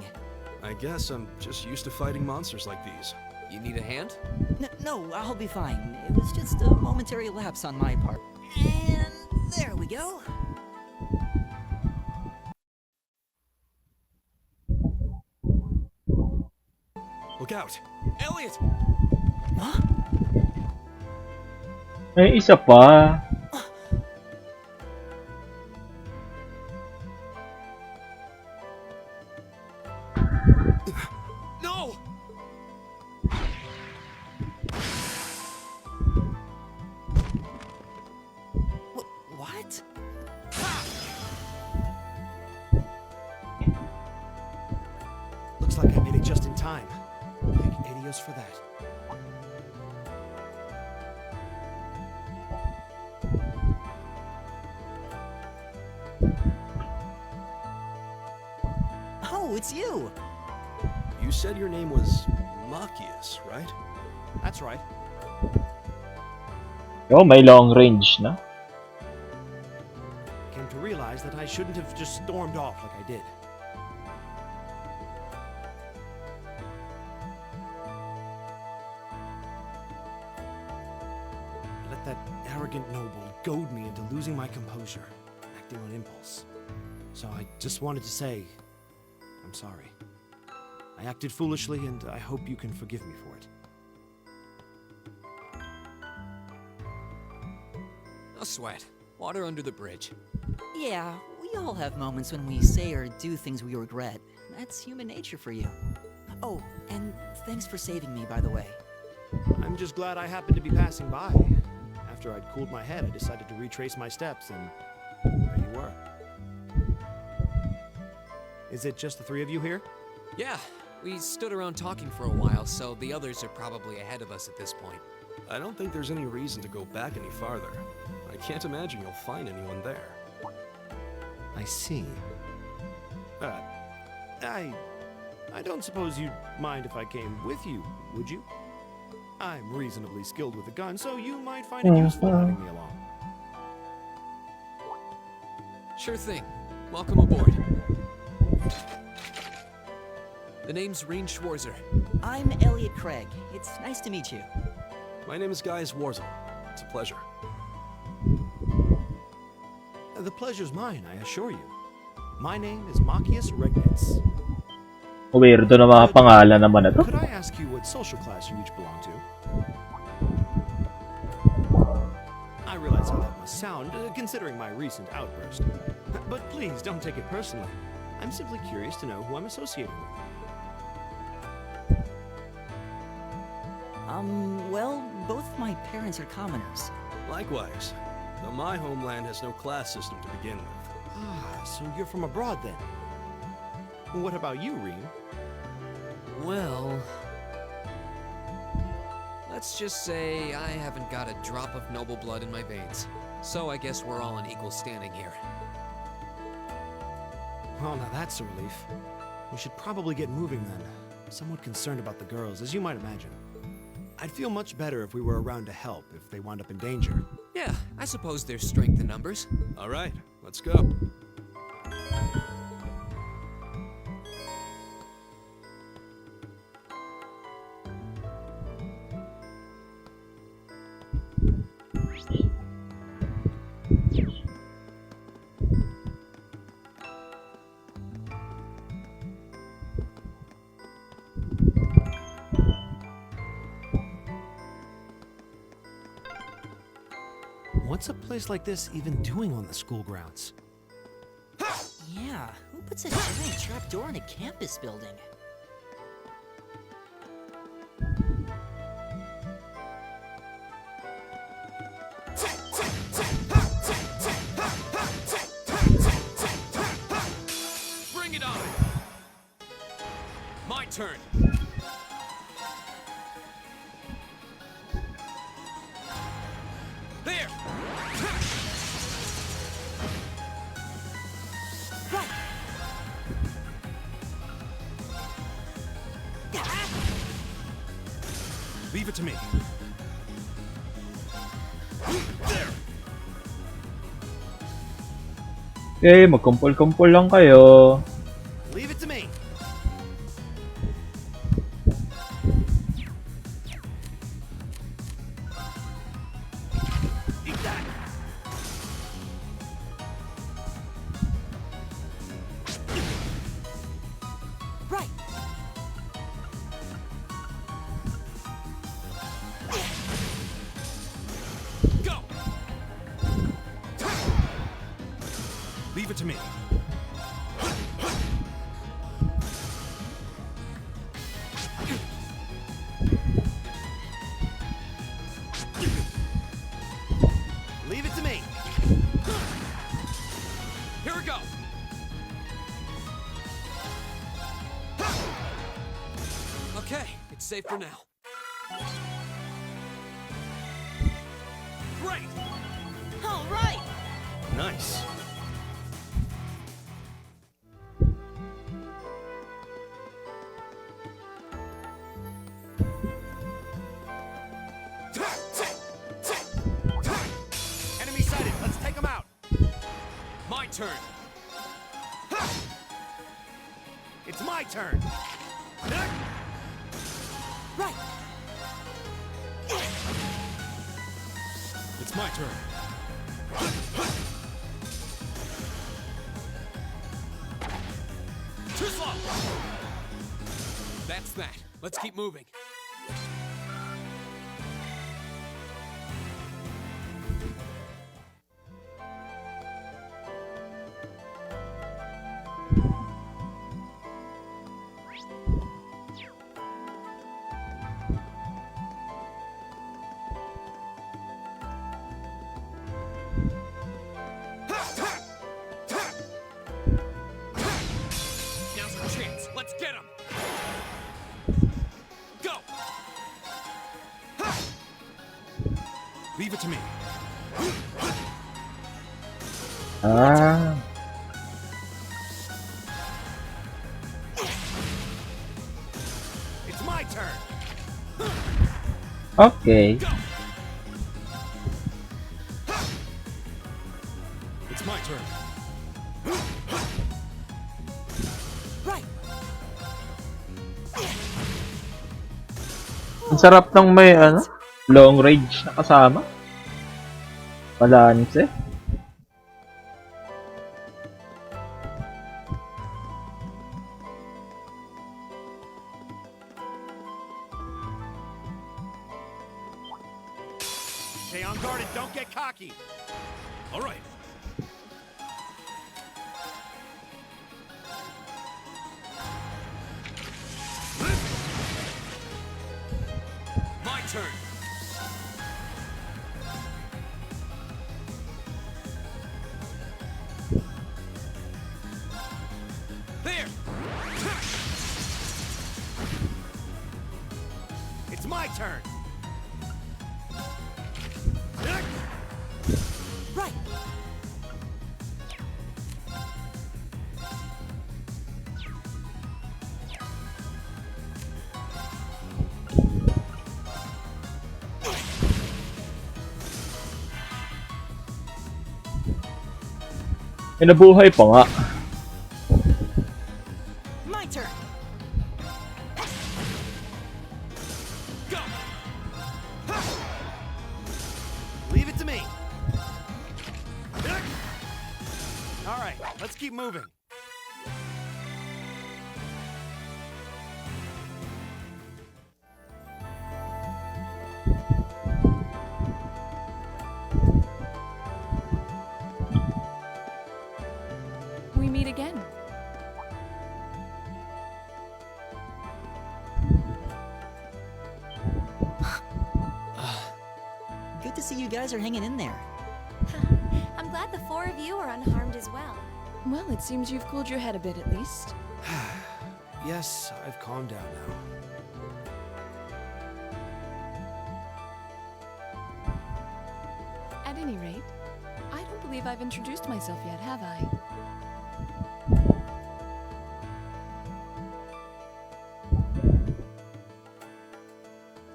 I guess I'm just used to fighting monsters like these. You need a hand? No, I'll be fine. It was just a momentary lapse on my part. And there we go. Look out! Elliot! Huh? May isa pa. No! What? Looks like I made it just in time. Adios for that. Oh, it's you! You said your name was Machias, right? That's right. Oh, may long range na. Came to realize that I shouldn't have just stormed off like I did. I let that arrogant noble goad me into losing my composure, acting on impulse. So I just wanted to say, I'm sorry. I acted foolishly, and I hope you can forgive me for it. No sweat. Water under the bridge. Yeah, we all have moments when we say or do things we regret. That's human nature for you. Oh, and thanks for saving me, by the way. I'm just glad I happened to be passing by. After I'd cooled my head, I decided to retrace my steps, and there you were. Is it just the three of you here? Yeah, we stood around talking for a while, so the others are probably ahead of us at this point. I don't think there's any reason to go back any farther. I can't imagine you'll find anyone there. I see. I don't suppose you'd mind if I came with you, would you? I'm reasonably skilled with a gun, so you might find it useful having me along. Sure thing. Welcome aboard. The name's Rean Schwarzer. I'm Elliot Craig. It's nice to meet you. My name is Gaius Warzel. It's a pleasure. The pleasure's mine, I assure you. My name is Machias Regnitz. Weirdo na mga pangalan naman na to. Could I ask you what social class you each belong to? I realize how that must sound, considering my recent outburst. But please, don't take it personally. I'm simply curious to know who I'm associating with. Well, both my parents are commoners. Likewise. Though my homeland has no class system to begin with. Ah, so you're from abroad then? What about you, Rean? Well, let's just say I haven't got a drop of noble blood in my veins. So I guess we're all in equal standing here. Well, now that's a relief. We should probably get moving then. I'm somewhat concerned about the girls, as you might imagine. I'd feel much better if we were around to help if they wound up in danger. Yeah, I suppose there's strength in numbers. All right, let's go. What's a place like this even doing on the school grounds? Yeah, who puts a giant trapdoor in a campus building? Bring it on! My turn! There! Leave it to me. Okay, magkumpul-kumpul lang kayo. Leave it to me. Eat that. Right. Go. Leave it to me. Leave it to me. Here we go! Okay, it's safe for now. Great! All right! Nice. Enemy sighted. Let's take them out. My turn. It's my turn. Right. It's my turn. Too slow! That's that. Let's keep moving. Now's our chance. Let's get him. Go! Leave it to me. Ah. It's my turn. Okay. It's my turn. Right. Ang sarap ng may long range na kasama. Balanse. Stay on guard and don't get cocky. All right. My turn. There! It's my turn. Right. Nabuhay pa nga. My turn. Go! Leave it to me. All right, let's keep moving. We meet again. Good to see you guys are hanging in there. I'm glad the four of you are unharmed as well. Well, it seems you've cooled your head a bit at least. Yes, I've calmed down now. At any rate, I don't believe I've introduced myself yet, have I?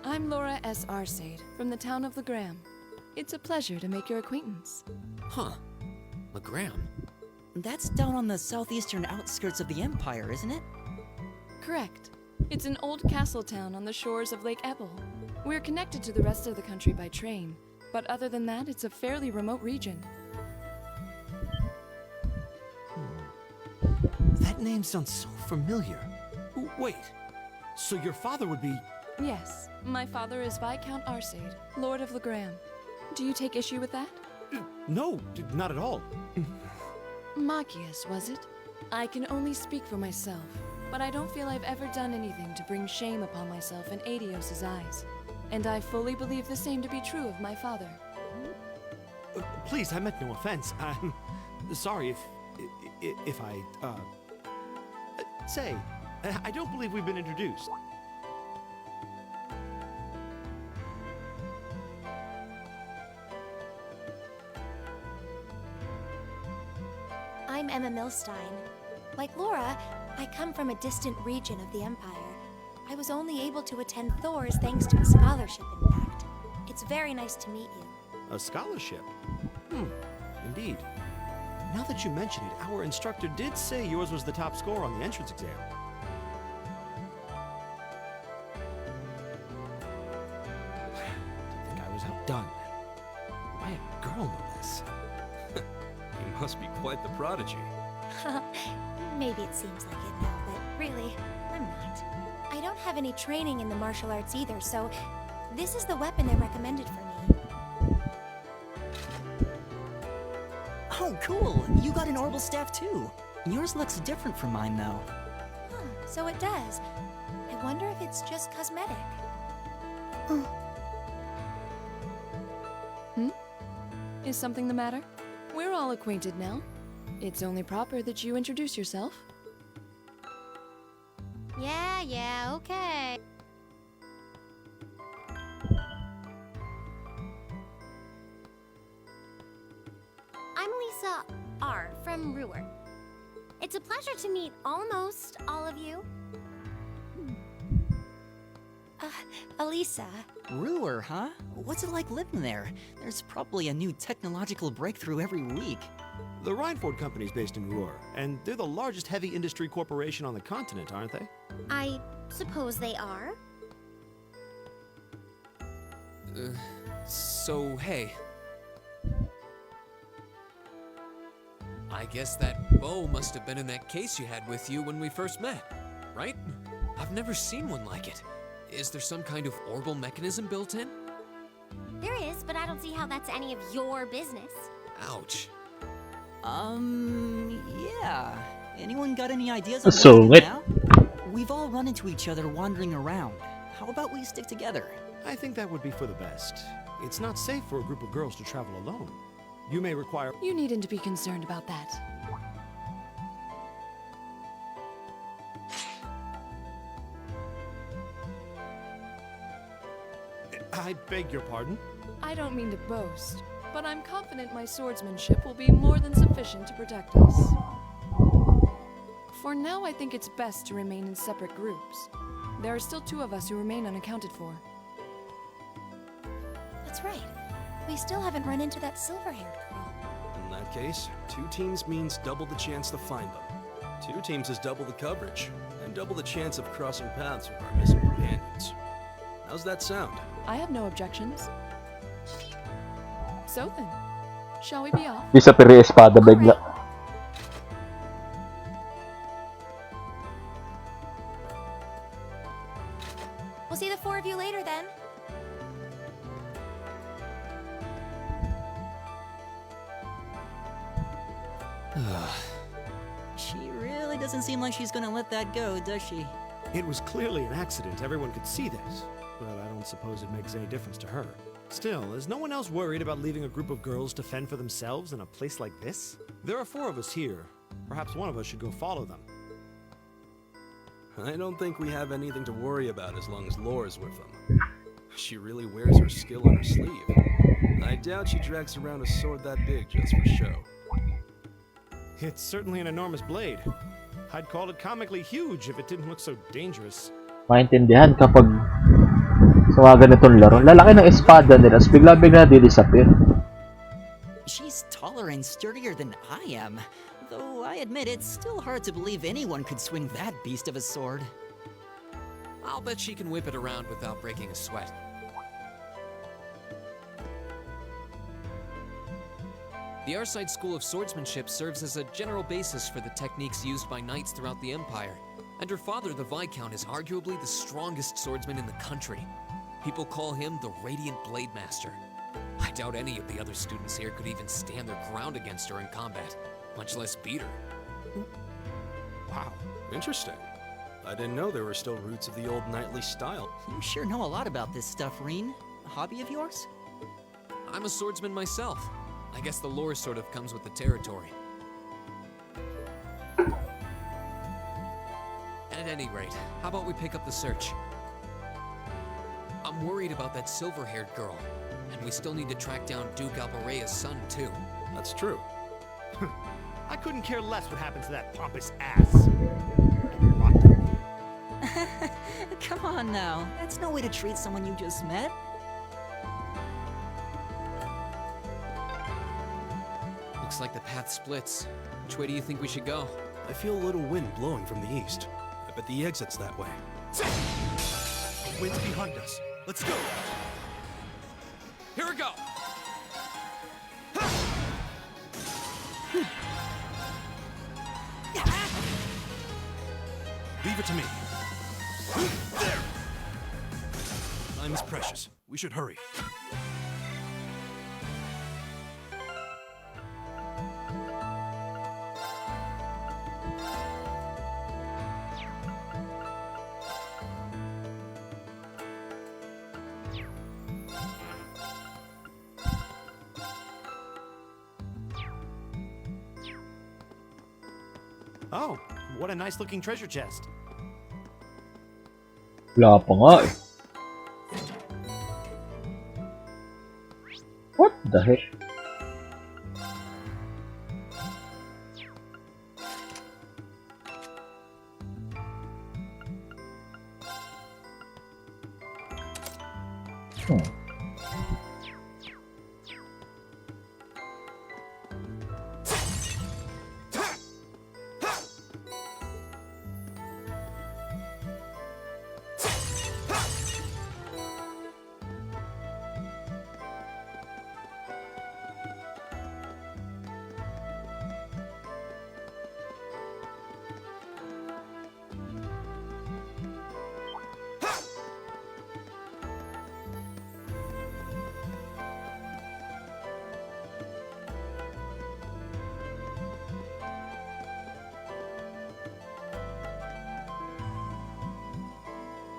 I'm Laura S. Arcade, from the town of Legram. It's a pleasure to make your acquaintance. Huh. Legram. That's down on the southeastern outskirts of the Empire, isn't it? Correct. It's an old castle town on the shores of Lake Ebble. We're connected to the rest of the country by train, but other than that, it's a fairly remote region. That name sounds so familiar. Wait, so your father would be... Yes, my father is Viscount Arcade, Lord of Legram. Do you take issue with that? No, not at all. Magius, was it? I can only speak for myself, but I don't feel I've ever done anything to bring shame upon myself in Adios's eyes. And I fully believe the same to be true of my father. Please, I meant no offense. I'm sorry if I, say, I don't believe we've been introduced. I'm Emma Milstein. Like Laura, I come from a distant region of the Empire. I was only able to attend Thor's thanks to a scholarship, in fact. It's very nice to meet you. A scholarship? Indeed. Now that you mention it, our instructor did say yours was the top score on the entrance exam. I think I was outdone. By a girl, no less. You must be quite the prodigy. Maybe it seems like it now, but really, I'm not. I don't have any training in the martial arts either, so this is the weapon they recommended for me. Oh, cool! You got an Orbital Staff too. Yours looks different from mine, though. Huh, so it does. I wonder if it's just cosmetic. Is something the matter? We're all acquainted now. It's only proper that you introduce yourself. Yeah, okay. I'm Lisa R. from Ruhr. It's a pleasure to meet almost all of you. Elisa. Ruhr, huh? What's it like living there? There's probably a new technological breakthrough every week. The Rhineford Company's based in Ruhr, and they're the largest heavy industry corporation on the continent, aren't they? I suppose they are. So, hey. I guess that bow must have been in that case you had with you when we first met, right? I've never seen one like it. Is there some kind of orbital mechanism built in? There is, but I don't see how that's any of your business. Ouch. Yeah. Anyone got any ideas on So what to do what? now? We've all run into each other wandering around. How about we stick together? I think that would be for the best. It's not safe for a group of girls to travel alone. You may require... You needn't to be concerned about that. I beg your pardon? I don't mean to boast, but I'm confident my swordsmanship will be more than sufficient to protect us. For now, I think it's best to remain in separate groups. There are still 2 of us who remain unaccounted for. That's right. We still haven't run into that silver-haired girl. In that case, 2 teams means double the chance to find them. 2 teams is double the coverage, and double the chance of crossing paths with our missing companions. How's that sound? I have no objections. So then, shall we be off? Di sa piri espada bigla. We'll see the 4 of you later then. She really doesn't seem like she's gonna let that go, does she? It was clearly an accident. Everyone could see this. But I don't suppose it makes any difference to her. Still, is no one else worried about leaving a group of girls to fend for themselves in a place like this? There are 4 of us here. Perhaps one of us should go follow them. I don't think we have anything to worry about as long as Laura's with them. She really wears her skill on her sleeve. I doubt she drags around a sword that big just for show. It's certainly an enormous blade. I'd call it comically huge if it didn't look so dangerous. Maintindihan kapag sa mga ganitong laro, lalaki ng espada nila, tapos bigla-bigla di-disappear. She's taller and sturdier than I am. Though I admit it's still hard to believe anyone could swing that beast of a sword. I'll bet she can whip it around without breaking a sweat. The Arside School of Swordsmanship serves as a general basis for the techniques used by knights throughout the Empire, and her father, the Viscount, is arguably the strongest swordsman in the country. People call him the Radiant Blade Master. I doubt any of the other students here could even stand their ground against her in combat, much less beat her. Wow, interesting. I didn't know there were still roots of the old knightly style. You sure know a lot about this stuff, Reen. A hobby of yours? I'm a swordsman myself. I guess the lore sort of comes with the territory. At any rate, how about we pick up the search? I'm worried about that silver-haired girl, and we still need to track down Duke Albarea's son, too. That's true. I couldn't care less what happened to that pompous ass. Locked up here. Come on now. That's no way to treat someone you just met. Looks like the path splits. Which way do you think we should go? I feel a little wind blowing from the east. I bet the exit's that way. The wind's behind us. Let's go. Here we go. Leave it to me. There. Time is precious. We should hurry. Oh, what a nice looking treasure chest. Wala pa nga eh. What the heck?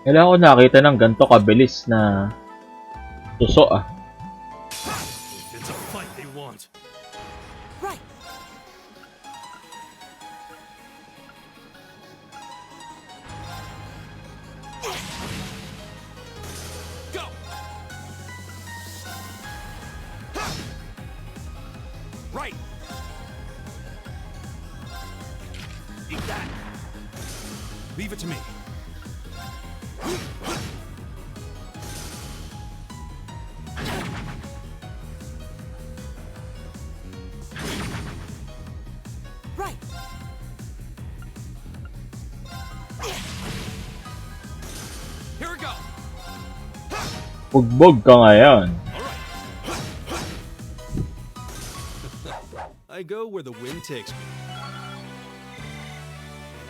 Kailangan ko nakita ng ganito kabilis na tuso ah. It's a fight they want. Right. Go. Right. Eat that. Leave it to me. Right. Here we go. Bugbog ka ngayon. I go where the wind takes me.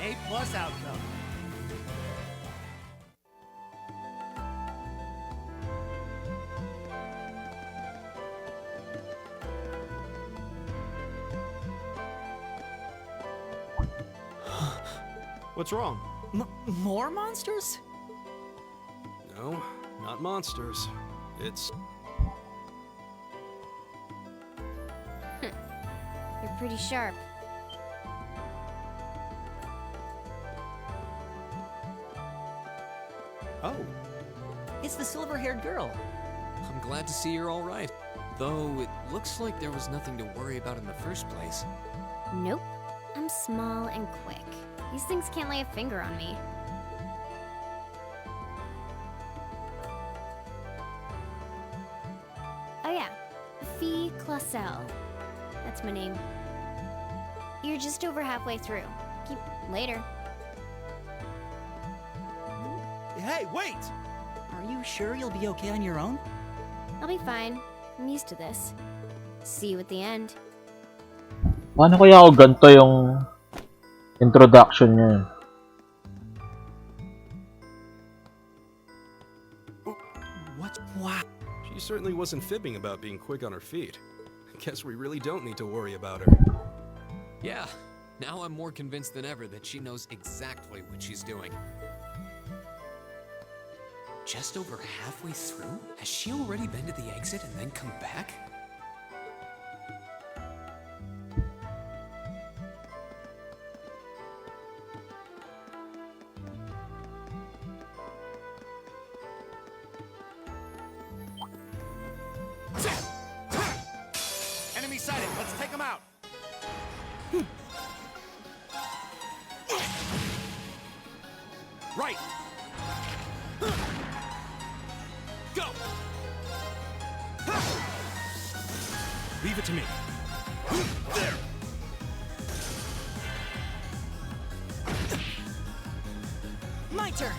An A+ outcome. What's wrong? More monsters? No, not monsters. It's... You're pretty sharp. Oh. It's the silver-haired girl. I'm glad to see you're all right. Though it looks like there was nothing to worry about in the first place. Nope. I'm small and quick. These things can't lay a finger on me. Oh yeah, Fee Clausel. That's my name. You're just over halfway through. Later. Hey, wait! Are you sure you'll be okay on your own? I'll be fine. I'm used to this. See you at the end. Paano kaya ako ganito yung introduction niya? What? Wow. She certainly wasn't fibbing about being quick on her feet. Guess we really don't need to worry about her. Yeah, now I'm more convinced than ever that she knows exactly what she's doing. Just over halfway through? Has she already been to the exit and then come back? Enemy sighted. Let's take them out. Right! Go! Leave it to me. There! My turn!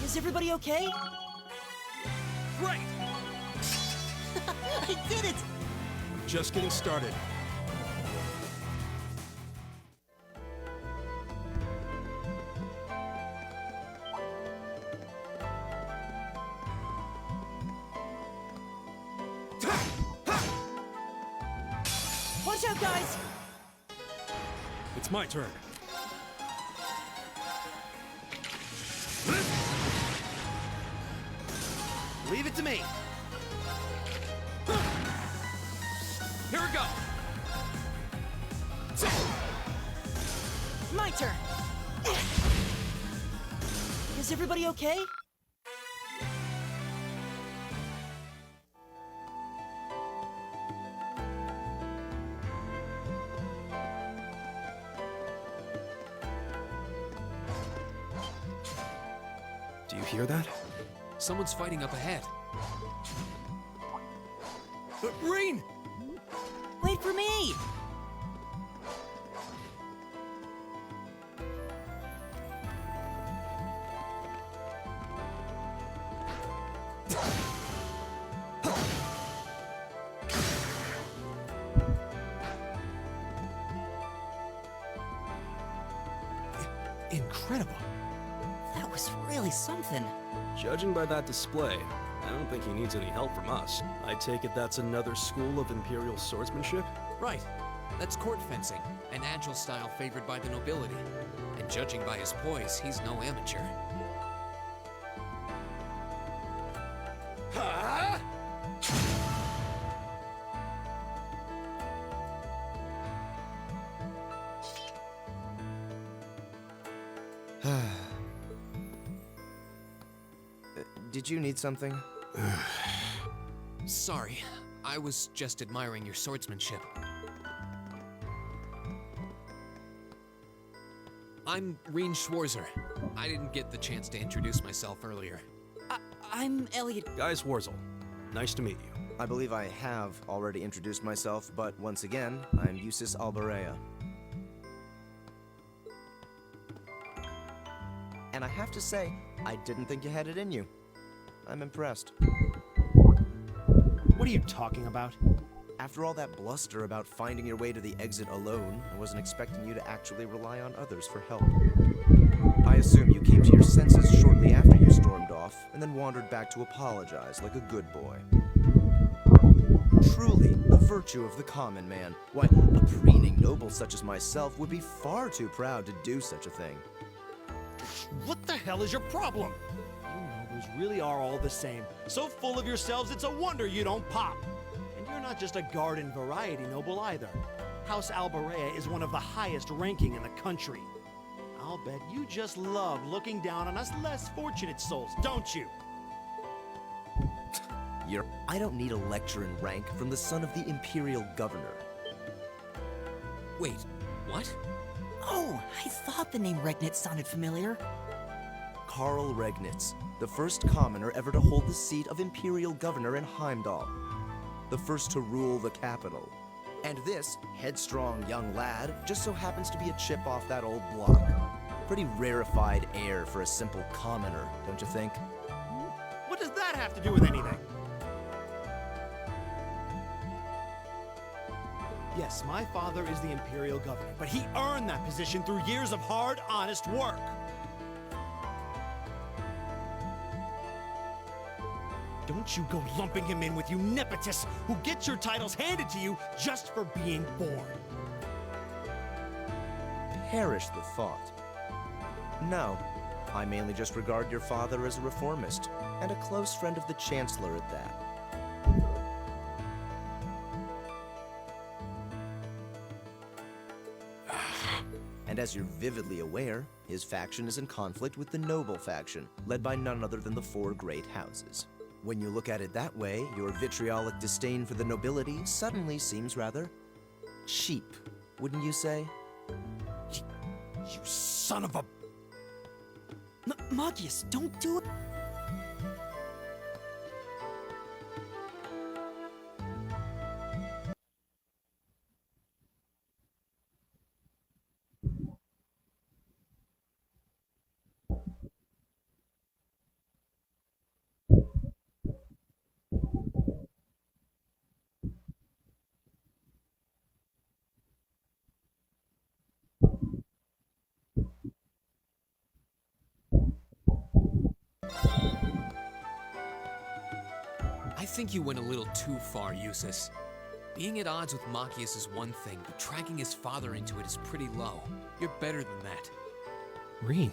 Is everybody okay? Right! I did it! Just getting started. Watch out, guys! It's my turn. Leave it to me. Here we go! My turn! Is everybody okay? Do you hear that? Someone's fighting up ahead. Rain! Wait for me! Incredible. That was really something. Judging by that display, I don't think he needs any help from us. I take it that's another school of Imperial swordsmanship? Right. That's court fencing, an agile style favored by the nobility. And judging by his poise, he's no amateur. Huh? Did you need something? Sorry, I was just admiring your swordsmanship. I'm Reen Schwarzer. I didn't get the chance to introduce myself earlier. I'm Elliot. Guys, Warzel. Nice to meet you. I believe I have already introduced myself, but once again, I'm Eustace Alberea. And I have to say, I didn't think you had it in you. I'm impressed. What are you talking about? After all that bluster about finding your way to the exit alone, I wasn't expecting you to actually rely on others for help. I assume you came to your senses shortly after you stormed off, and then wandered back to apologize like a good boy. Truly, the virtue of the common man. Why, a preening noble such as myself would be far too proud to do such a thing. What the hell is your problem? You nobles really are all the same. So full of yourselves, it's a wonder you don't pop. And you're not just a garden variety noble either. House Alberea is one of the highest ranking in the country. I'll bet you just love looking down on us less fortunate souls, don't you? I don't need a lecture in rank from the son of the Imperial Governor. Wait, what? Oh, I thought the name Regnitz sounded familiar. Karl Regnitz, the first commoner ever to hold the seat of Imperial Governor in Heimdall. The first to rule the capital. And this headstrong young lad just so happens to be a chip off that old block. Pretty rarefied air for a simple commoner, don't you think? What does that have to do with anything? Yes, my father is the Imperial Governor, but he earned that position through years of hard, honest work. Don't you go lumping him in with you nepotists who get your titles handed to you just for being born. Perish the thought. No, I mainly just regard your father as a reformist, and a close friend of the Chancellor at that. And as you're vividly aware, his faction is in conflict with the noble faction, led by none other than the four great houses. When you look at it that way, your vitriolic disdain for the nobility suddenly seems rather cheap, wouldn't you say? You son son of a... Magius, don't do it! I think you went a little too far, Eustace. Being at odds with Machias is one thing, but dragging his father into it is pretty low. You're better than that. Reen.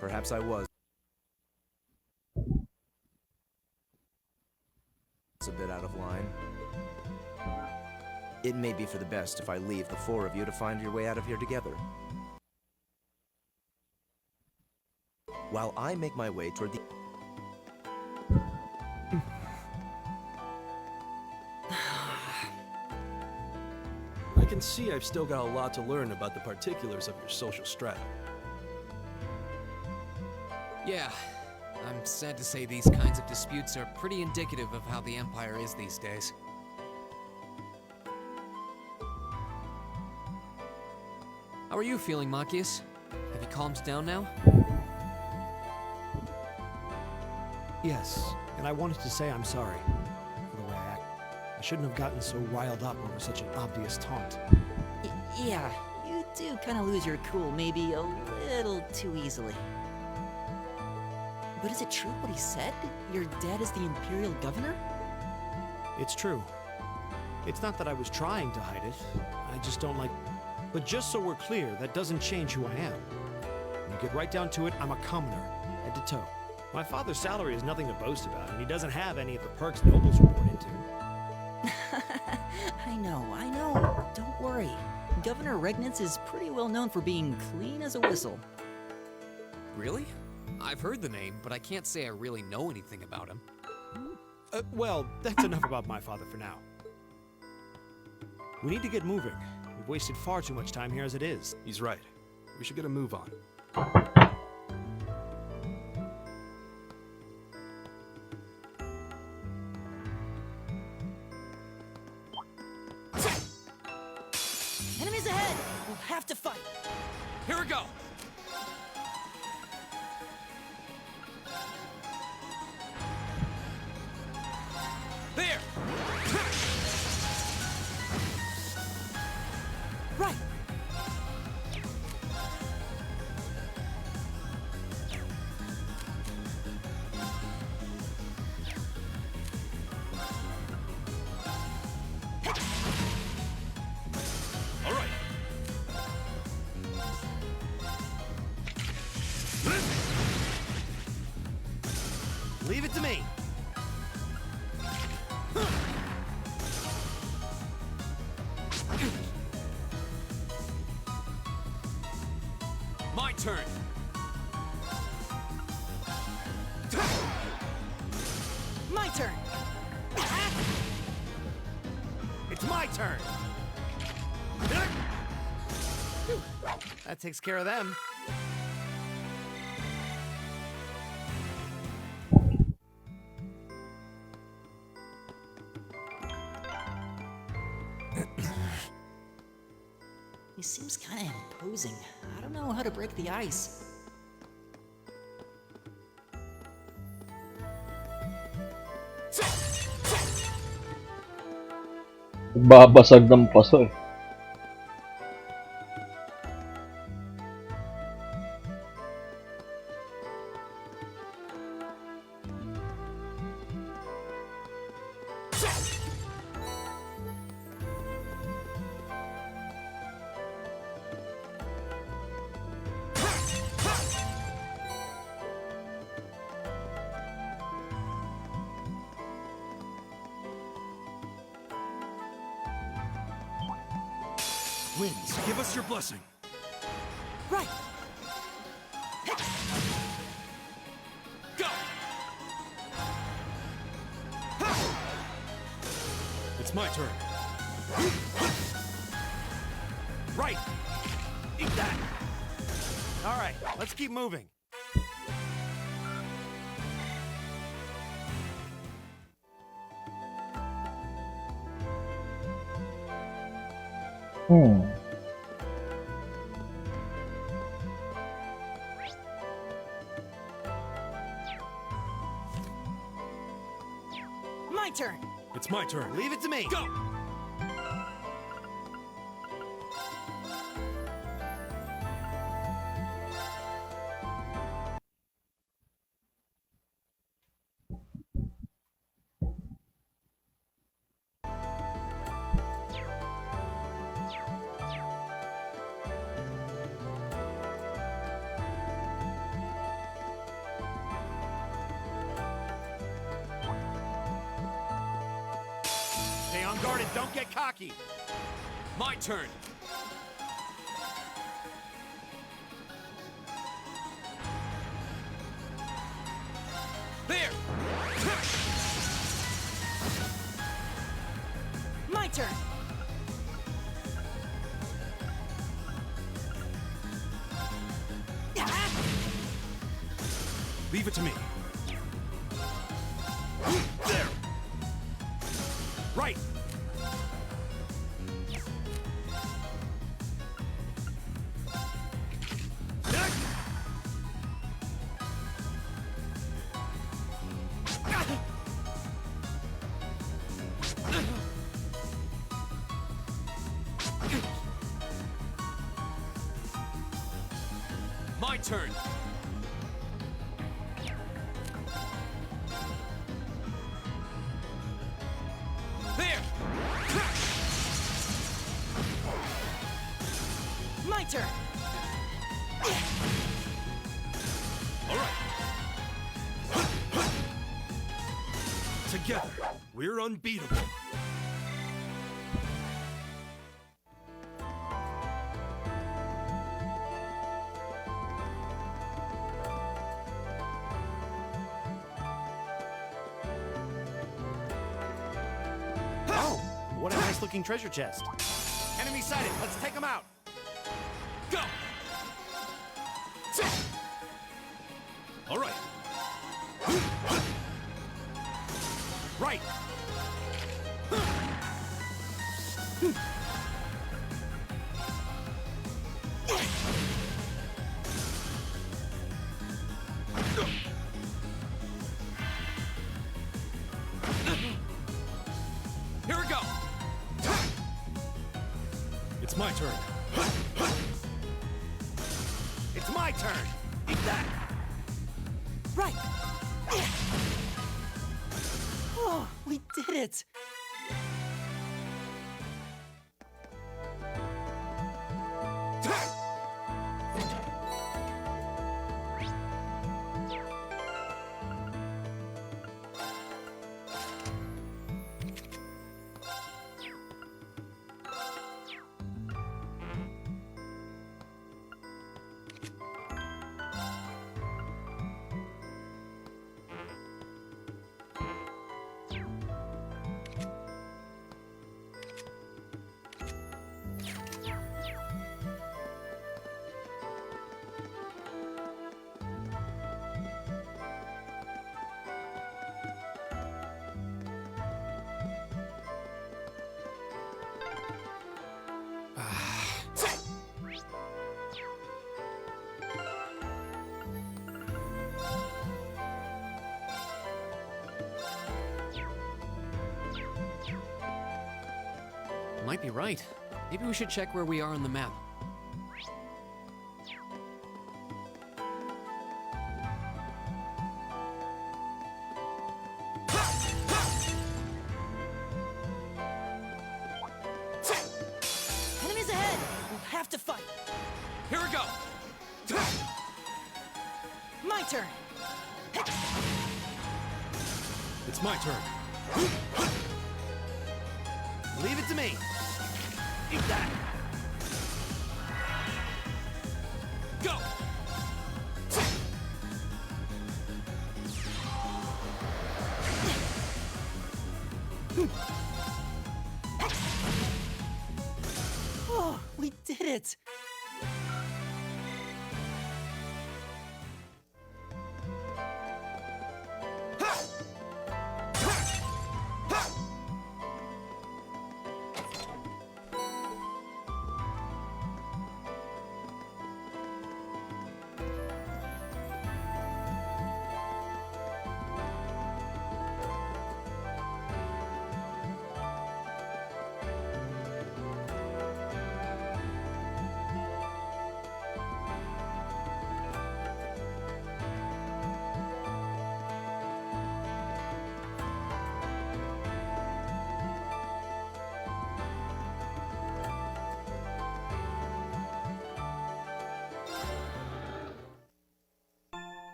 Perhaps I was. It's a bit out of line. It may be for the best if I leave the four of you to find your way out of here together. While I make my way toward the... I can see I've still got a lot to learn about the particulars of your social strata. Yeah, I'm sad to say these kinds of disputes are pretty indicative of how the Empire is these days. How are you feeling, Machias? Have you calmed down now? Yes, and I wanted to say I'm sorry for the way I act. I shouldn't have gotten so riled up over such an obvious taunt. Yeah, you do kind of lose your cool maybe a little too easily. But is it true what he said? Your dad is the Imperial Governor? It's true. It's not that I was trying to hide it. I just don't like... But just so we're clear, that doesn't change who I am. When you get right down to it, I'm a commoner, head to toe. My father's salary is nothing to boast about, and he doesn't have any of the perks nobles were born into. I know. Don't worry. Governor Regnitz is pretty well known for being clean as a whistle. Really? I've heard the name, but I can't say I really know anything about him. Well, that's enough about my father for now. We need to get moving. We've wasted far too much time here as it is. He's right. We should get a move on. Enemies ahead! We'll have to fight! Here we go! There! Right! All right. Leave it to me. My turn! My turn! It's my turn. That takes care of them. He seems kind of imposing. I don't know how to break the ice. Babasag ng paso eh. Winds, give us your blessing. Right! Go! It's my turn. Right! Eat that! Alright, let's keep moving. My turn. It's my turn. Leave it to me. Go! Stay on guard and don't get cocky. My turn. There! My turn. Leave it to me. There! Right! My turn. There! My turn. All right. Together, we're unbeatable. Oh, what a nice-looking treasure chest. Enemy sighted. Let's take them out. Go! All right. Right. Here we go! It's my turn. It's my turn. Eat that. Right. Oh, we did it. Might be right. Maybe we should check where we are on the map. Enemies ahead. We'll have to fight. Here we go! My turn. It's my turn. Leave it to me. Eat that. Go! did it!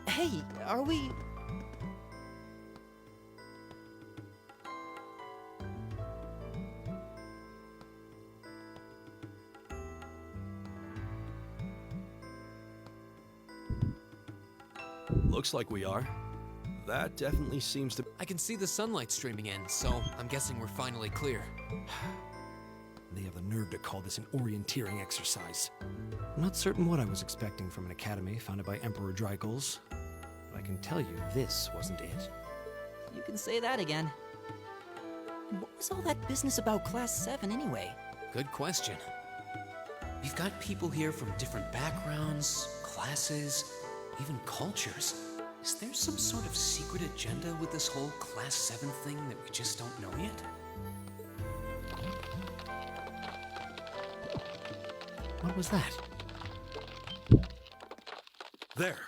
Hey, are we... Looks like we are. That definitely seems to... I can see the sunlight streaming in, so I'm guessing we're finally clear. They have the nerve to call this an orienteering exercise. I'm not certain what I was expecting from an academy founded by Emperor Drygles, but I can tell you this wasn't it. You can say that again. And what was all that business about Class 7 anyway? Good question. We've got people here from different backgrounds, classes, even cultures. Is there some sort of secret agenda with this whole Class 7 thing that we just don't know yet? What was that? There.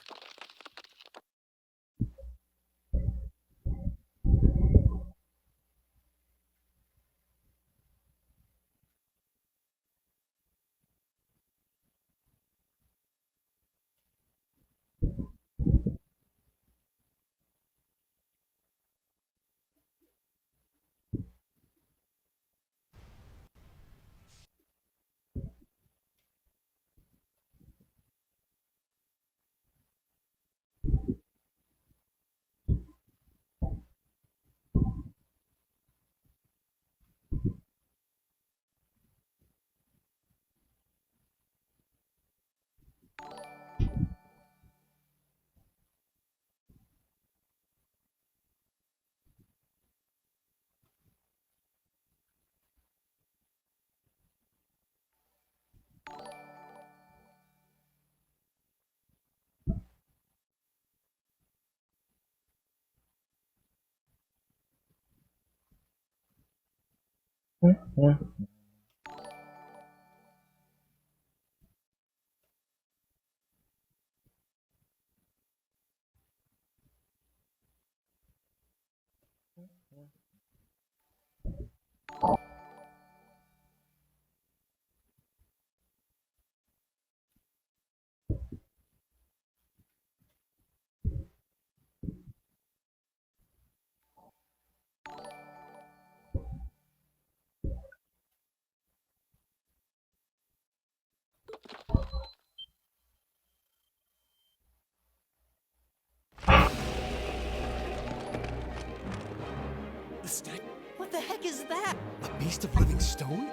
What the heck is that? A beast of living stone?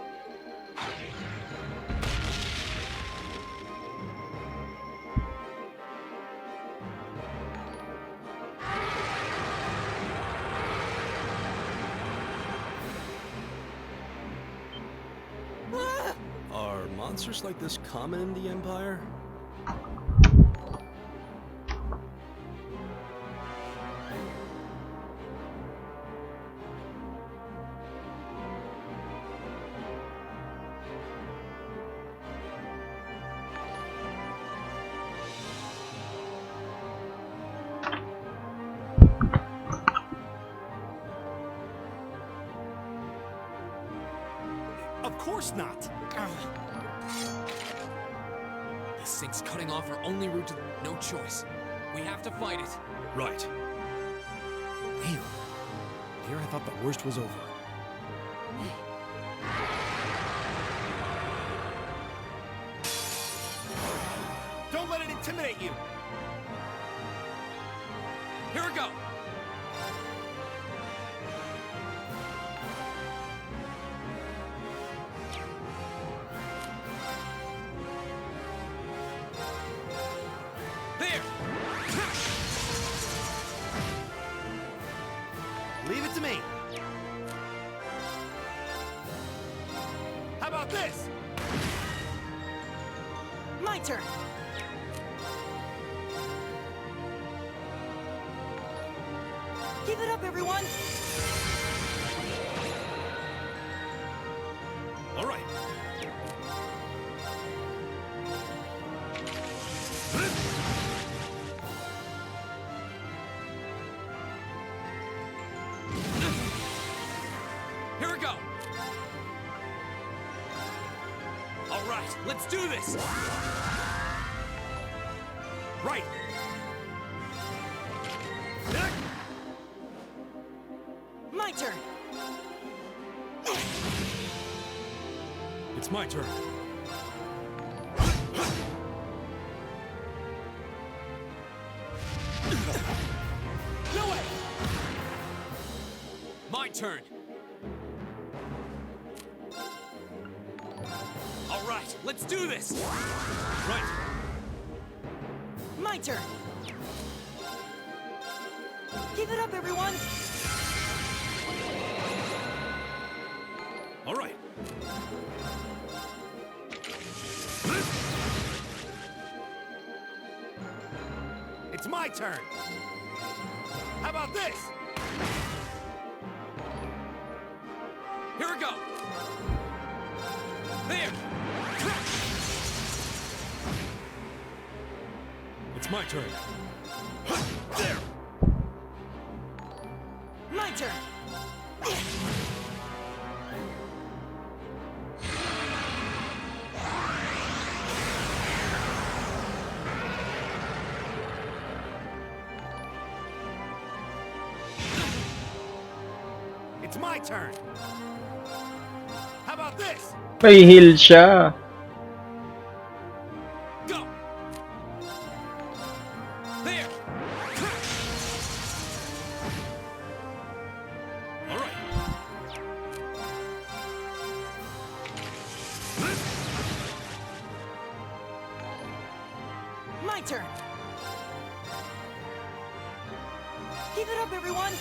Are monsters like this common in the Empire? Of course not. This thing's cutting off our only route to... No choice. We have to fight it. Right. Damn. Here I thought the worst was over. Don't let it intimidate you. Here we go. Leave it to me. How about this? My turn. Give it up, everyone. All right. Here we go. All right, let's do this. Right. My turn. It's my turn. No way. My turn. All right, let's do this. Right. My turn. Give it up, everyone. All right. It's my turn. How about this? Here we go. There. It's my turn. There. My turn. It's my turn. How about this? May heal siya. Go. There. All right. My turn. Give it up, everyone.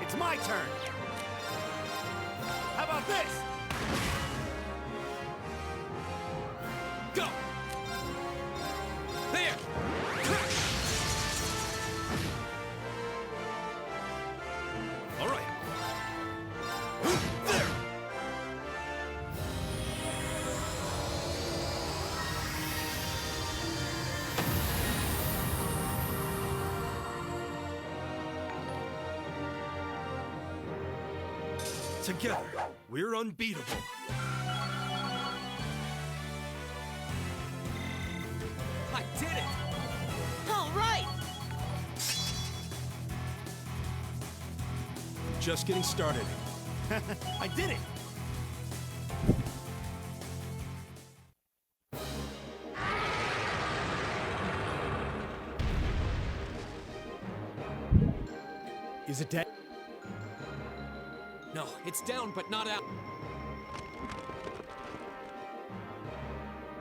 It's my turn. How about this? Go. There. All right. There. Together, we're unbeatable. I did it. All right. Just getting started. I did it. Is it dead? No, it's down, but not out.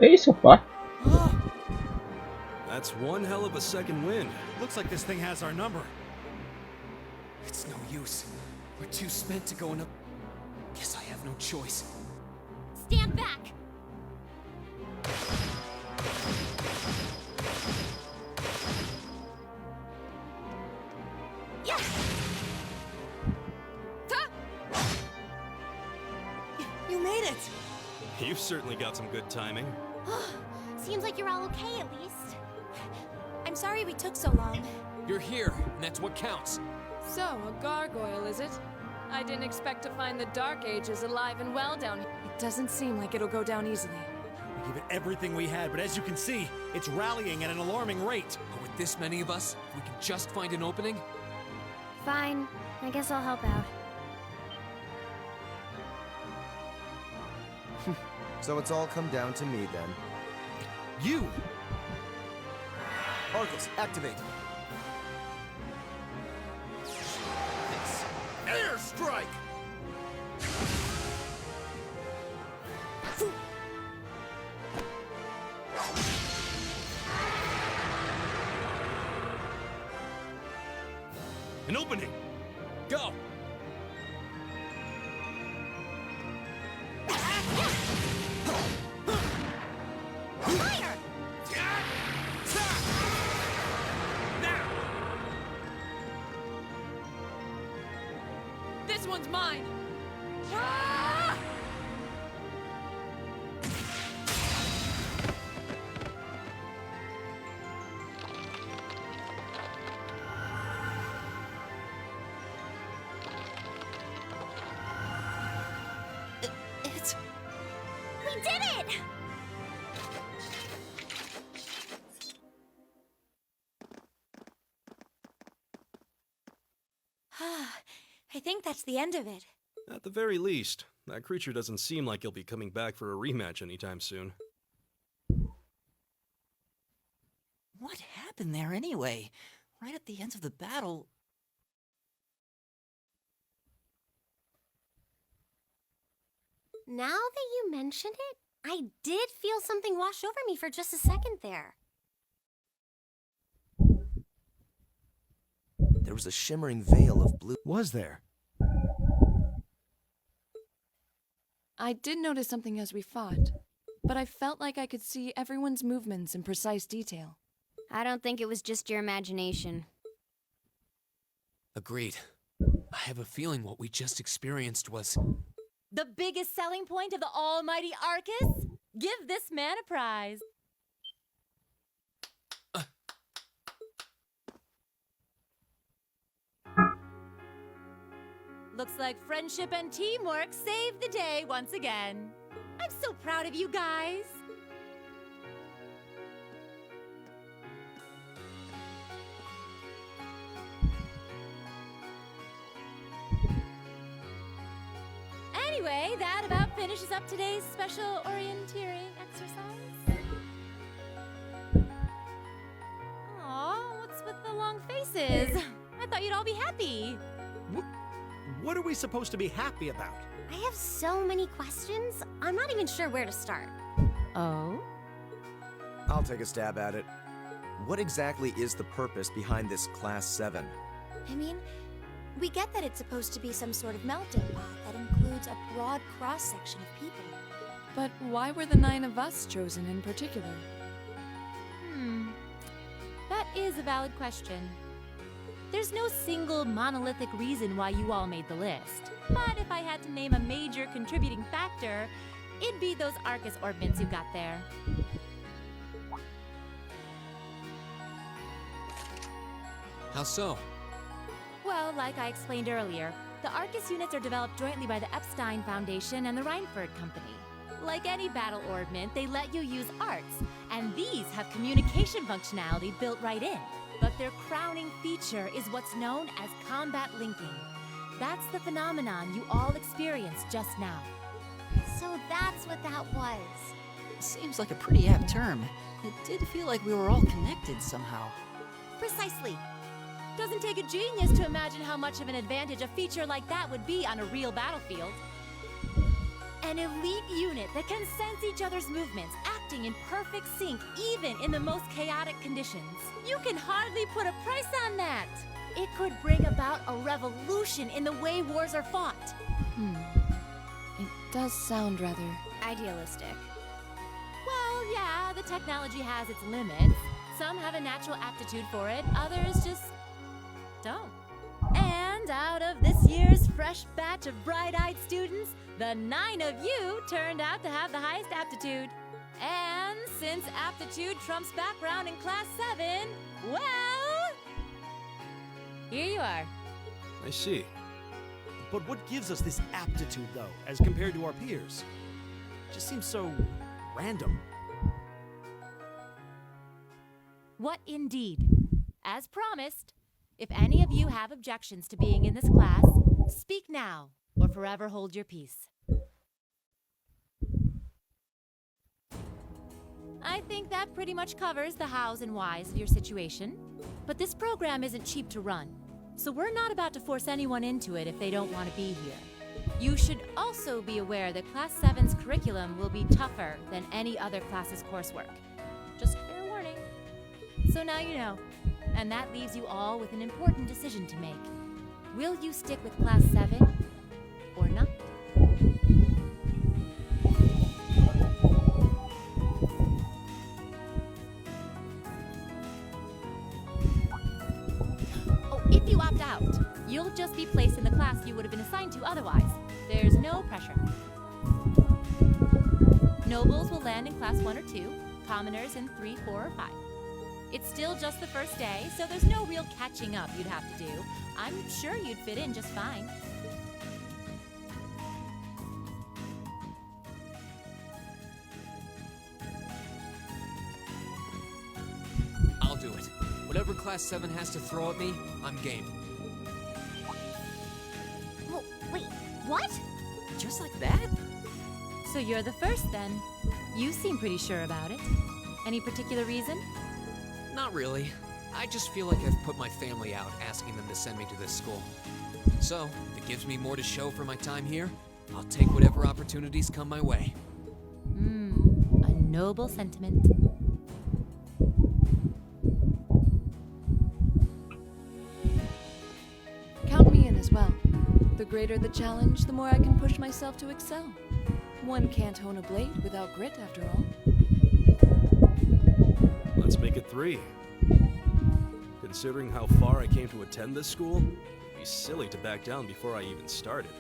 Eh, isa pa? That's one hell of a second wind. Looks like this thing has our number. It's no use. We're too spent to go in a... Guess I have no choice. Stand back! Yeah. You made it. You've certainly got some good timing. Seems like you're all okay, at least. I'm sorry we took so long. You're here, and that's what counts. So, a gargoyle, is it? I didn't expect to find the Dark Ages alive and well down here. It doesn't seem like it'll go down easily. We give it everything we had, but as you can see, it's rallying at an alarming rate. But with this many of us, if we can just find an opening. Fine. I guess I'll help out. So it's all come down to me then. You! Arcus, activate! Airstrike! An opening! Go! Fire! This one's mine! Ah! It's... We did it! I think that's the end of it. At the very least, that creature doesn't seem like he'll be coming back for a rematch anytime soon. What happened there anyway? Right at the end of the battle... Now that you mention it, I did feel something wash over me for just a second there. There was a shimmering veil of blue. Was there? I did notice something as we fought, but I felt like I could see everyone's movements in precise detail. I don't think it was just your imagination. Agreed. I have a feeling what we just experienced was... The biggest selling point of the almighty Arcus? Give this man a prize. Looks like friendship and teamwork saved the day once again. I'm so proud of you guys. Anyway, that about finishes up today's special orienteering exercise. Aw, what's with the long faces? I thought you'd all be happy. What are we supposed to be happy about? I have so many questions, I'm not even sure where to start. Oh? I'll take a stab at it. What exactly is the purpose behind this Class 7? I mean, we get that it's supposed to be some sort of melting pot that includes a broad cross-section of people. But why were the 9 of us chosen in particular? That is a valid question. There's no single monolithic reason why you all made the list. But if I had to name a major contributing factor, it'd be those Arcus orbments you got there. How so? Well, like I explained earlier, the Arcus units are developed jointly by the Epstein Foundation and the Reinford Company. Like any battle orbment, they let you use arts, and these have communication functionality built right in. But their crowning feature is what's known as combat linking. That's the phenomenon you all experienced just now. So that's what that was. Seems like a pretty apt term. It did feel like we were all connected somehow. Precisely. Doesn't take a genius to imagine how much of an advantage a feature like that would be on a real battlefield. An elite unit that can sense each other's movements, acting in perfect sync even in the most chaotic conditions. You can hardly put a price on that. It could bring about a revolution in the way wars are fought. It does sound rather... idealistic. Well, yeah, the technology has its limits. Some have a natural aptitude for it, others just don't. And out of this year's fresh batch of bright-eyed students, the 9 of you turned out to have the highest aptitude. And since aptitude trumps background in Class 7, well... here you are. I see. But what gives us this aptitude, though, as compared to our peers? It just seems so random. What indeed? As promised, if any of you have objections to being in this class, speak now or forever hold your peace. I think that pretty much covers the hows and whys of your situation. But this program isn't cheap to run, so we're not about to force anyone into it if they don't want to be here. You should also be aware that Class 7's curriculum will be tougher than any other class's coursework. Just fair warning. So now you know, and that leaves you all with an important decision to make. Will you stick with Class 7 or not? If you opt out, you'll just be placed in the class you would have been assigned to otherwise. There's no pressure. Nobles will land in class 1 or 2, commoners in 3, 4, or 5. It's still just the first day, so there's no real catching up you'd have to do. I'm sure you'd fit in just fine. I'll do it. Whatever Class 7 has to throw at me, I'm game. Well, wait, what? Just like that? So you're the first then. You seem pretty sure about it. Any particular reason? Not really. I just feel like I've put my family out asking them to send me to this school. So, if it gives me more to show for my time here, I'll take whatever opportunities come my way. A noble sentiment. Count me in as well. The greater the challenge, the more I can push myself to excel. One can't hone a blade without grit, after all. Let's make it 3. Considering how far I came to attend this school, it'd be silly to back down before I even started.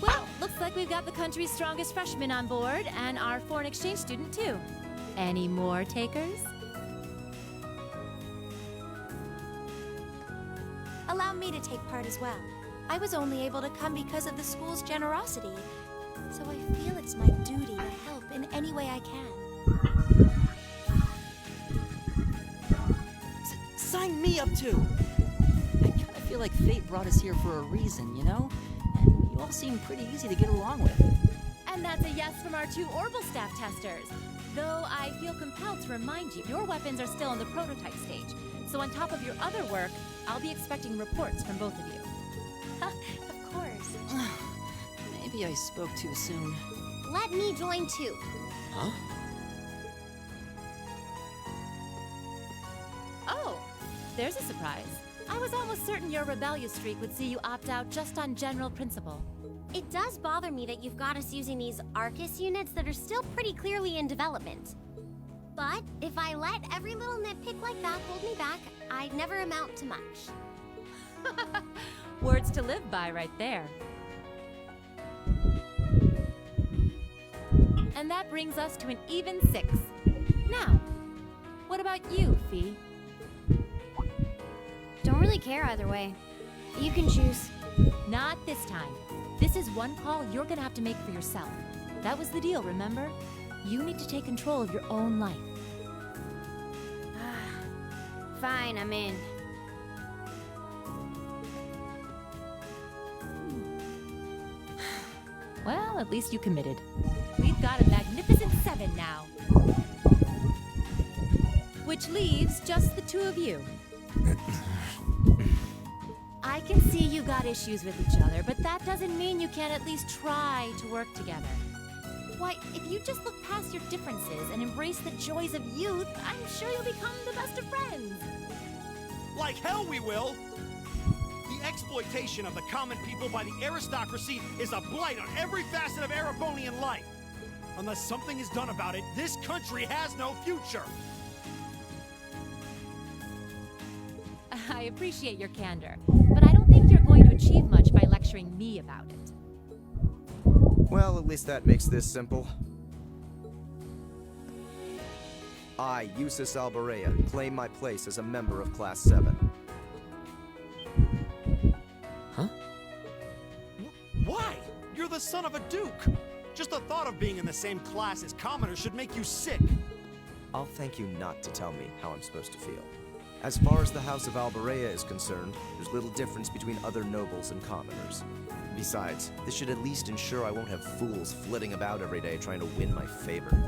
Well, looks like we've got the country's strongest freshman on board, and our foreign exchange student, too. Any more takers? Allow me to take part as well. I was only able to come because of the school's generosity, so I feel it's my duty to help in any way I can. Sign me up too! I kinda feel like fate brought us here for a reason, you know? And you all seem pretty easy to get along with. And that's a yes from our 2 Orbital Staff testers. Though I feel compelled to remind you, your weapons are still in the prototype stage. So on top of your other work, I'll be expecting reports from both of you. Of course. Maybe I spoke too soon. Let me join too. Huh? Oh, there's a surprise. I was almost certain your rebellious streak would see you opt out just on general principle. It does bother me that you've got us using these Arcus units that are still pretty clearly in development. But if I let every little nitpick like that hold me back, I'd never amount to much. Words to live by right there. And that brings us to an even 6. Now, what about you, Fee? Don't really care either way. You can choose. Not this time. This is one call you're gonna have to make for yourself. That was the deal, remember? You need to take control of your own life. Fine, I'm in. Well, at least you committed. We've got a magnificent 7 now. Which leaves just the 2 of you. I can see you got issues with each other, but that doesn't mean you can't at least try to work together. Why, if you just look past your differences and embrace the joys of youth, I'm sure you'll become the best of friends. Like hell we will! The exploitation of the common people by the aristocracy is a blight on every facet of Erebonian life. Unless something is done about it, this country has no future. I appreciate your candor, but I don't think you're going to achieve much by lecturing me about it. Well, at least that makes this simple. I, Eustace Alberea, claim my place as a member of Class 7. Huh? the son of a duke. Just the thought of being in the same class as commoners should make you sick. I'll thank you not to tell me how I'm supposed to feel. As far as the House of Alberea is concerned, there's little difference between other nobles and commoners. Besides, this should at least ensure I won't have fools flitting about every day trying to win my favor.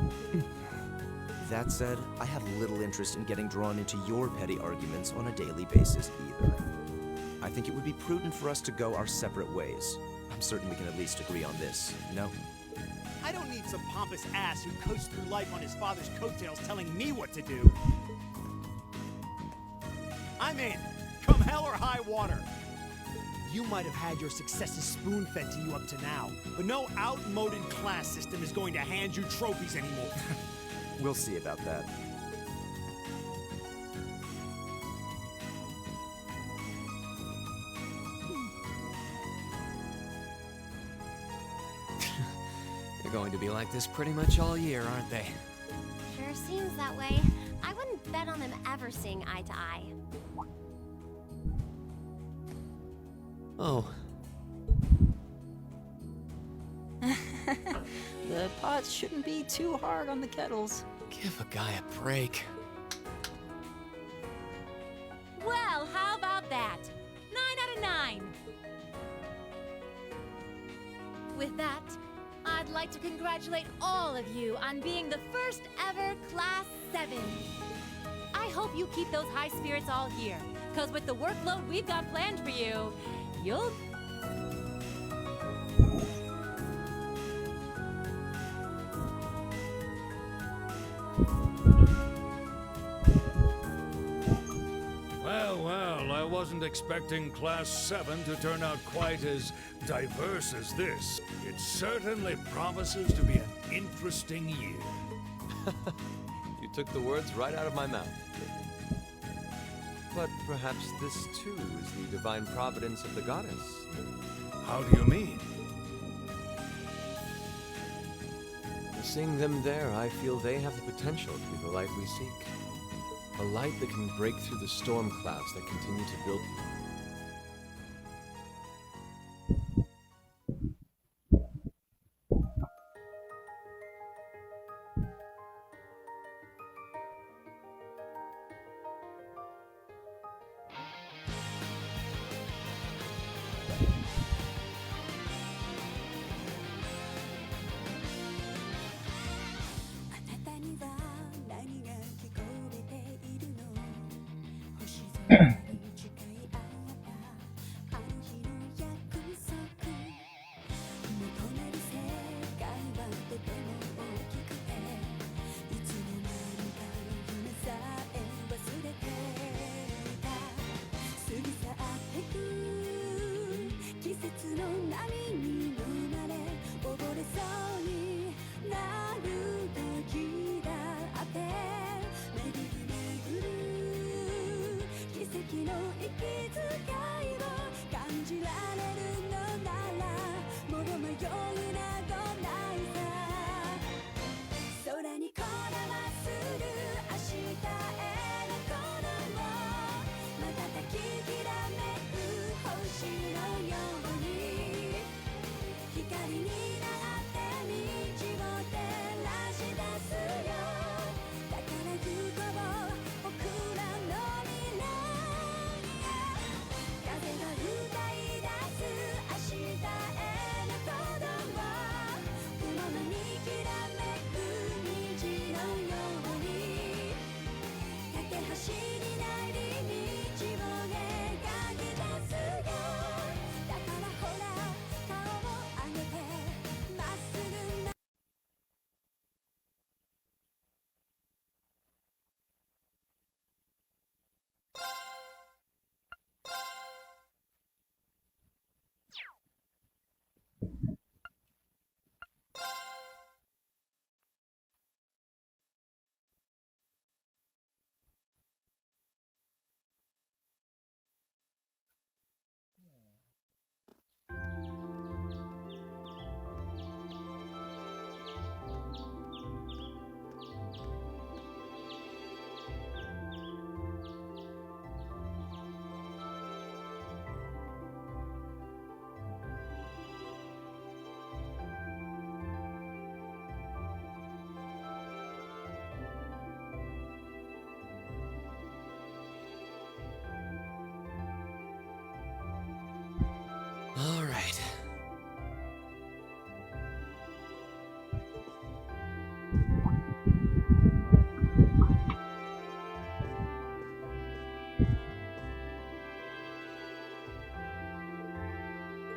That said, I have little interest in getting drawn into your petty arguments on a daily basis either. I think it would be prudent for us to go our separate ways. I'm certain we can at least agree on this, no? I don't need some pompous ass who coasts through life on his father's coattails telling me what to do. I'm in, come hell or high water. You might have had your successes spoon-fed to you up to now, but no outmoded class system is going to hand you trophies anymore. We'll see about that. They're going to be like this pretty much all year, aren't they? Sure seems that way. I wouldn't bet on them ever seeing eye to eye. Oh. The pots shouldn't be too hard on the kettles. Give a guy a break. Well, how about that? 9 out of 9. With that, I'd like to congratulate all of you on being the first ever Class 7. I hope you keep those high spirits all year, because with the workload we've got planned for you, you'll... Well, I wasn't expecting Class 7 to turn out quite as diverse as this. It certainly promises to be an interesting year. You took the words right out of my mouth. But perhaps this too is the divine providence of the goddess. How do you mean? Seeing them there, I feel they have the potential to be the light we seek. A light that can break through the storm clouds that continue to build.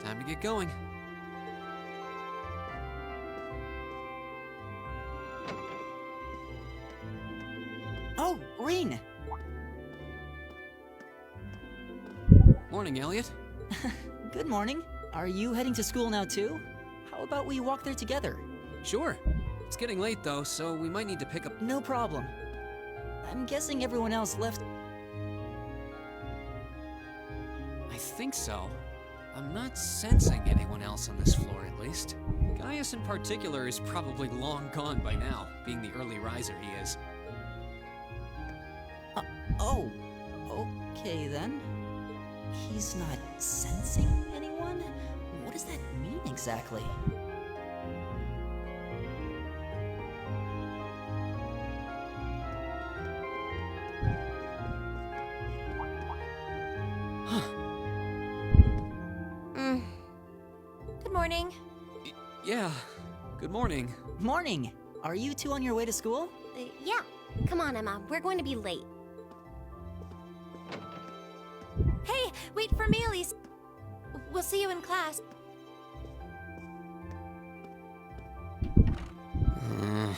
Time to get going. Oh, Reen! Morning, Elliot. Good morning. Are you heading to school now too? How about we walk there together? Sure. It's getting late though, so we might need to pick up. No problem. I'm guessing everyone else left. I think so. I'm not sensing anyone else on this floor, at least. Gaius in particular is probably long gone by now, being the early riser he is. Oh, okay then. He's not sensing anyone? What does that mean exactly? Good morning. Yeah, good morning. Morning! Are you two on your way to school? Yeah. Come on, Emma. We're going to be late. Hey, wait for me, Elise. We'll see you in class. I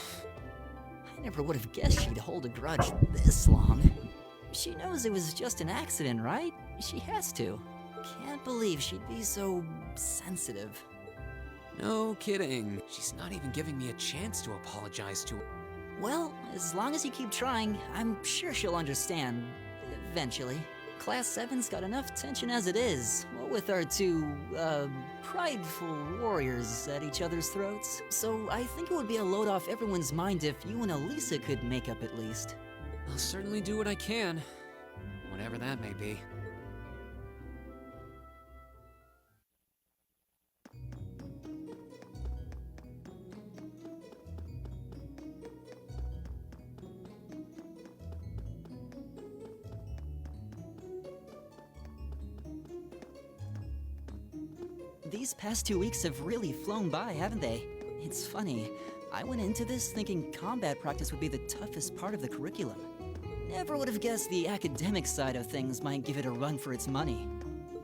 never would have guessed she'd hold a grudge this long. She knows it was just an accident, right? She has to. Can't believe she'd be so sensitive. No kidding. She's not even giving me a chance to apologize to her. Well, as long as you keep trying, I'm sure she'll understand. Eventually. Class 7's got enough tension as it is, what with our two, prideful warriors at each other's throats. So I think it would be a load off everyone's mind if you and Elisa could make up at least. I'll certainly do what I can, whatever that may be. These past 2 weeks have really flown by, haven't they? It's funny. I went into this thinking combat practice would be the toughest part of the curriculum. Never would have guessed the academic side of things might give it a run for its money.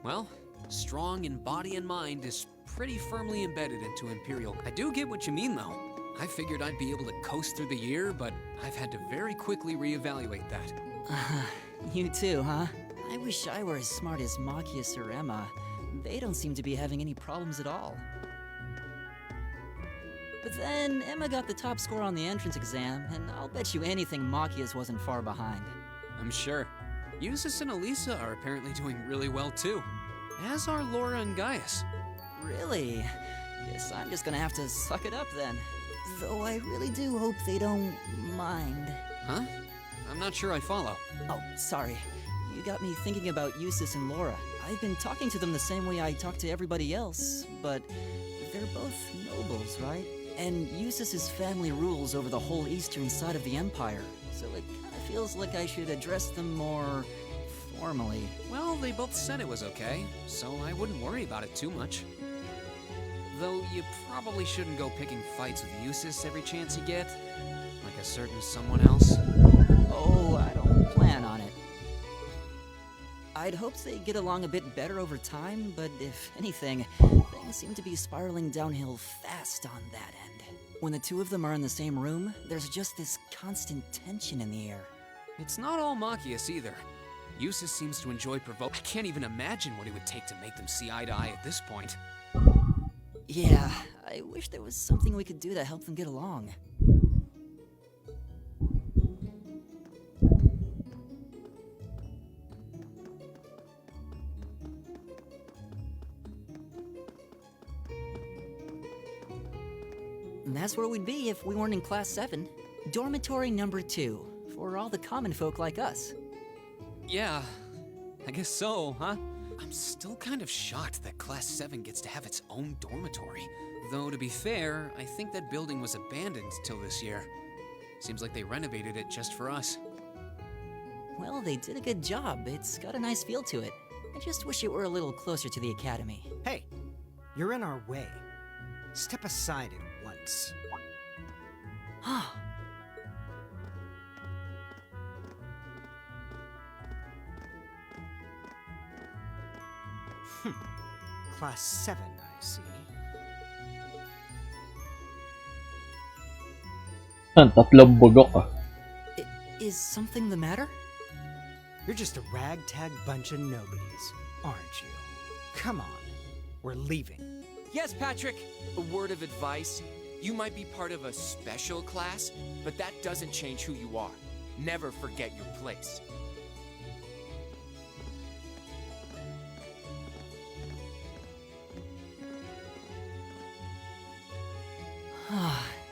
Well, strong in body and mind is pretty firmly embedded into Imperial. I do get what you mean, though. I figured I'd be able to coast through the year, but I've had to very quickly reevaluate that. You too, huh? I wish I were as smart as Machias or Emma. They don't seem to be having any problems at all. But then, Emma got the top score on the entrance exam, and I'll bet you anything Machias wasn't far behind. I'm sure. Eustace and Elisa are apparently doing really well too, as are Laura and Gaius. Really? Guess I'm just gonna have to suck it up then. Though I really do hope they don't mind. Huh? I'm not sure I follow. Oh, sorry. You got me thinking about Eustace and Laura. I've been talking to them the same way I talk to everybody else, but they're both nobles, right? And Eustace's family rules over the whole eastern side of the Empire, so it kind of feels like I should address them more formally. Well, they both said it was okay, so I wouldn't worry about it too much. Though you probably shouldn't go picking fights with Eustace every chance you get, like a certain someone else. Oh, I don't plan on it. I'd hoped they'd get along a bit better over time, but if anything, things seem to be spiraling downhill fast on that end. When the two of them are in the same room, there's just this constant tension in the air. It's not all Machias either. Eustace seems to enjoy provoking. I can't even imagine what it would take to make them see eye to eye at this point. Yeah, I wish there was something we could do to help them get along. And that's where we'd be if we weren't in Class 7. Dormitory number 2, for all the common folk like us. Yeah, I guess so, huh? I'm still kind of shocked that Class 7 gets to have its own dormitory. Though, to be fair, I think that building was abandoned till this year. Seems like they renovated it just for us. Well, they did a good job. It's got a nice feel to it. I just wish it were a little closer to the academy. Hey, you're in our way. Step aside at once. Class 7, I see. Tatlong bugok ah. Is something the matter? You're just a ragtag bunch of nobodies, aren't you? Come on, we're leaving. Yes, Patrick. A word of advice. You might be part of a special class, but that doesn't change who you are. Never forget your place.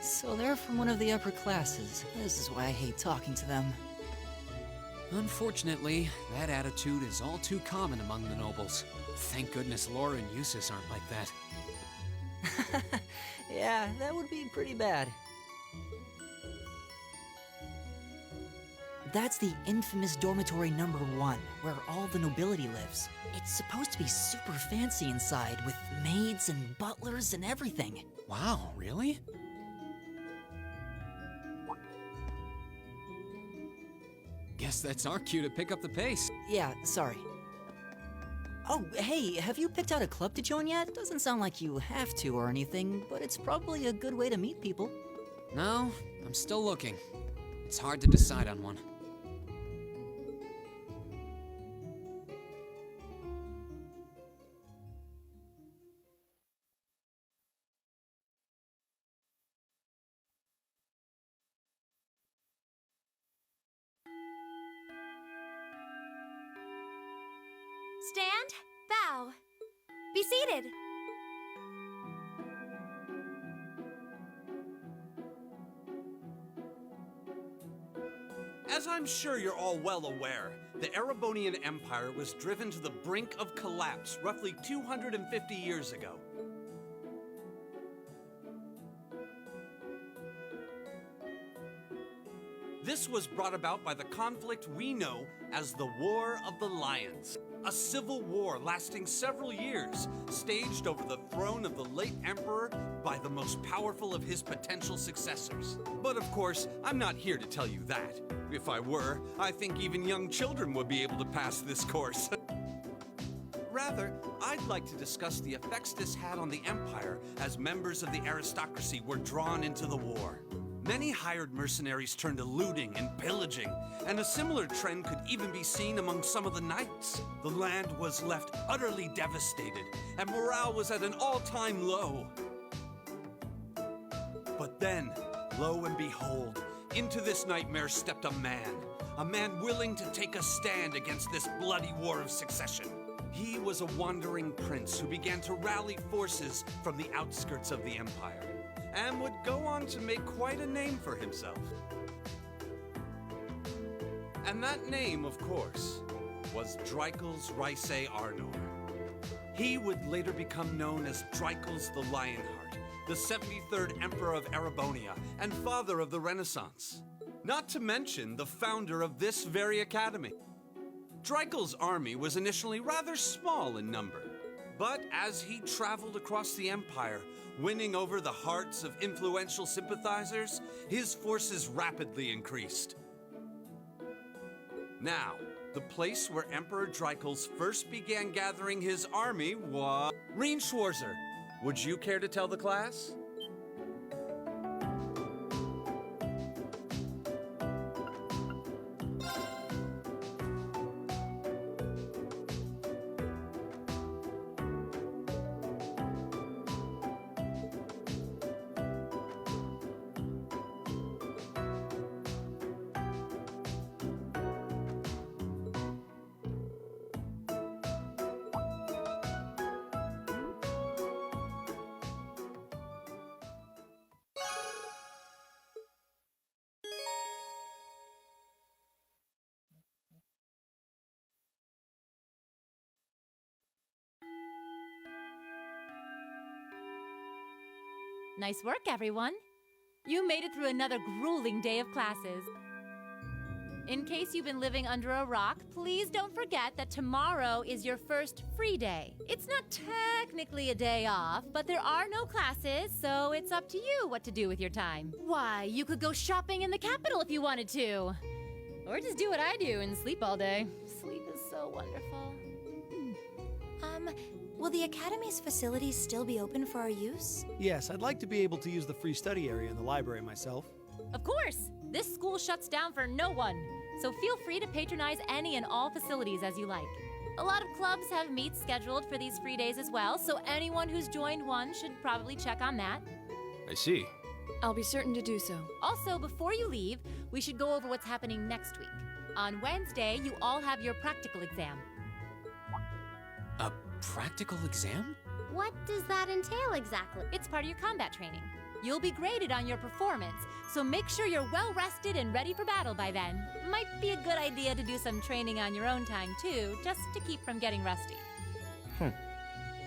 So they're from one of the upper classes. This is why I hate talking to them. Unfortunately, that attitude is all too common among the nobles. Thank goodness Laura and Eustace aren't like that. Yeah, that would be pretty bad. That's the infamous dormitory number 1, where all the nobility lives. It's supposed to be super fancy inside, with maids and butlers and everything. Wow, really? Guess that's our cue to pick up the pace. Yeah, sorry. Oh, hey, have you picked out a club to join yet? Doesn't sound like you have to or anything, but it's probably a good way to meet people. No, I'm still looking. It's hard to decide on one. Stand, bow, be seated. As I'm sure you're all well aware, the Erebonian Empire was driven to the brink of collapse roughly 250 years ago. This was brought about by the conflict we know as the War of the Lions. A civil war lasting several years, staged over the throne of the late emperor by the most powerful of his potential successors. But of course, I'm not here to tell you that. If I were, I think even young children would be able to pass this course. Rather, I'd like to discuss the effects this had on the Empire as members of the aristocracy were drawn into the war. Many hired mercenaries turned to looting and pillaging, and a similar trend could even be seen among some of the knights. The land was left utterly devastated, and morale was at an all-time low. But then, lo and behold, into this nightmare stepped a man willing to take a stand against this bloody war of succession. He was a wandering prince who began to rally forces from the outskirts of the Empire, and would go on to make quite a name for himself. And that name, of course, was Dreikel's Rhysei Arnor. He would later become known as Dreikel's the Lionheart, the 73rd Emperor of Erebonia, and father of the Renaissance. Not to mention the founder of this very academy. Dreikel's army was initially rather small in number, but as he traveled across the Empire, winning over the hearts of influential sympathizers, his forces rapidly increased. Now, the place where Emperor Dreikel's first began gathering his army was... Reen Schwarzer, would you care to tell the class? Nice work, everyone. You made it through another grueling day of classes. In case you've been living under a rock, please don't forget that tomorrow is your first free day. It's not technically a day off, but there are no classes, so it's up to you what to do with your time. Why, you could go shopping in the capital if you wanted to. Or just do what I do and sleep all day. Sleep is so wonderful. Will the Academy's facilities still be open for our use? Yes, I'd like to be able to use the free study area in the library myself. Of course! This school shuts down for no one, so feel free to patronize any and all facilities as you like. A lot of clubs have meets scheduled for these free days as well, so anyone who's joined one should probably check on that. I see. I'll be certain to do so. Also, before you leave, we should go over what's happening next week. On Wednesday, you all have your practical exam. A practical exam? What does that entail exactly? It's part of your combat training. You'll be graded on your performance, so make sure you're well rested and ready for battle by then. Might be a good idea to do some training on your own time too, just to keep from getting rusty.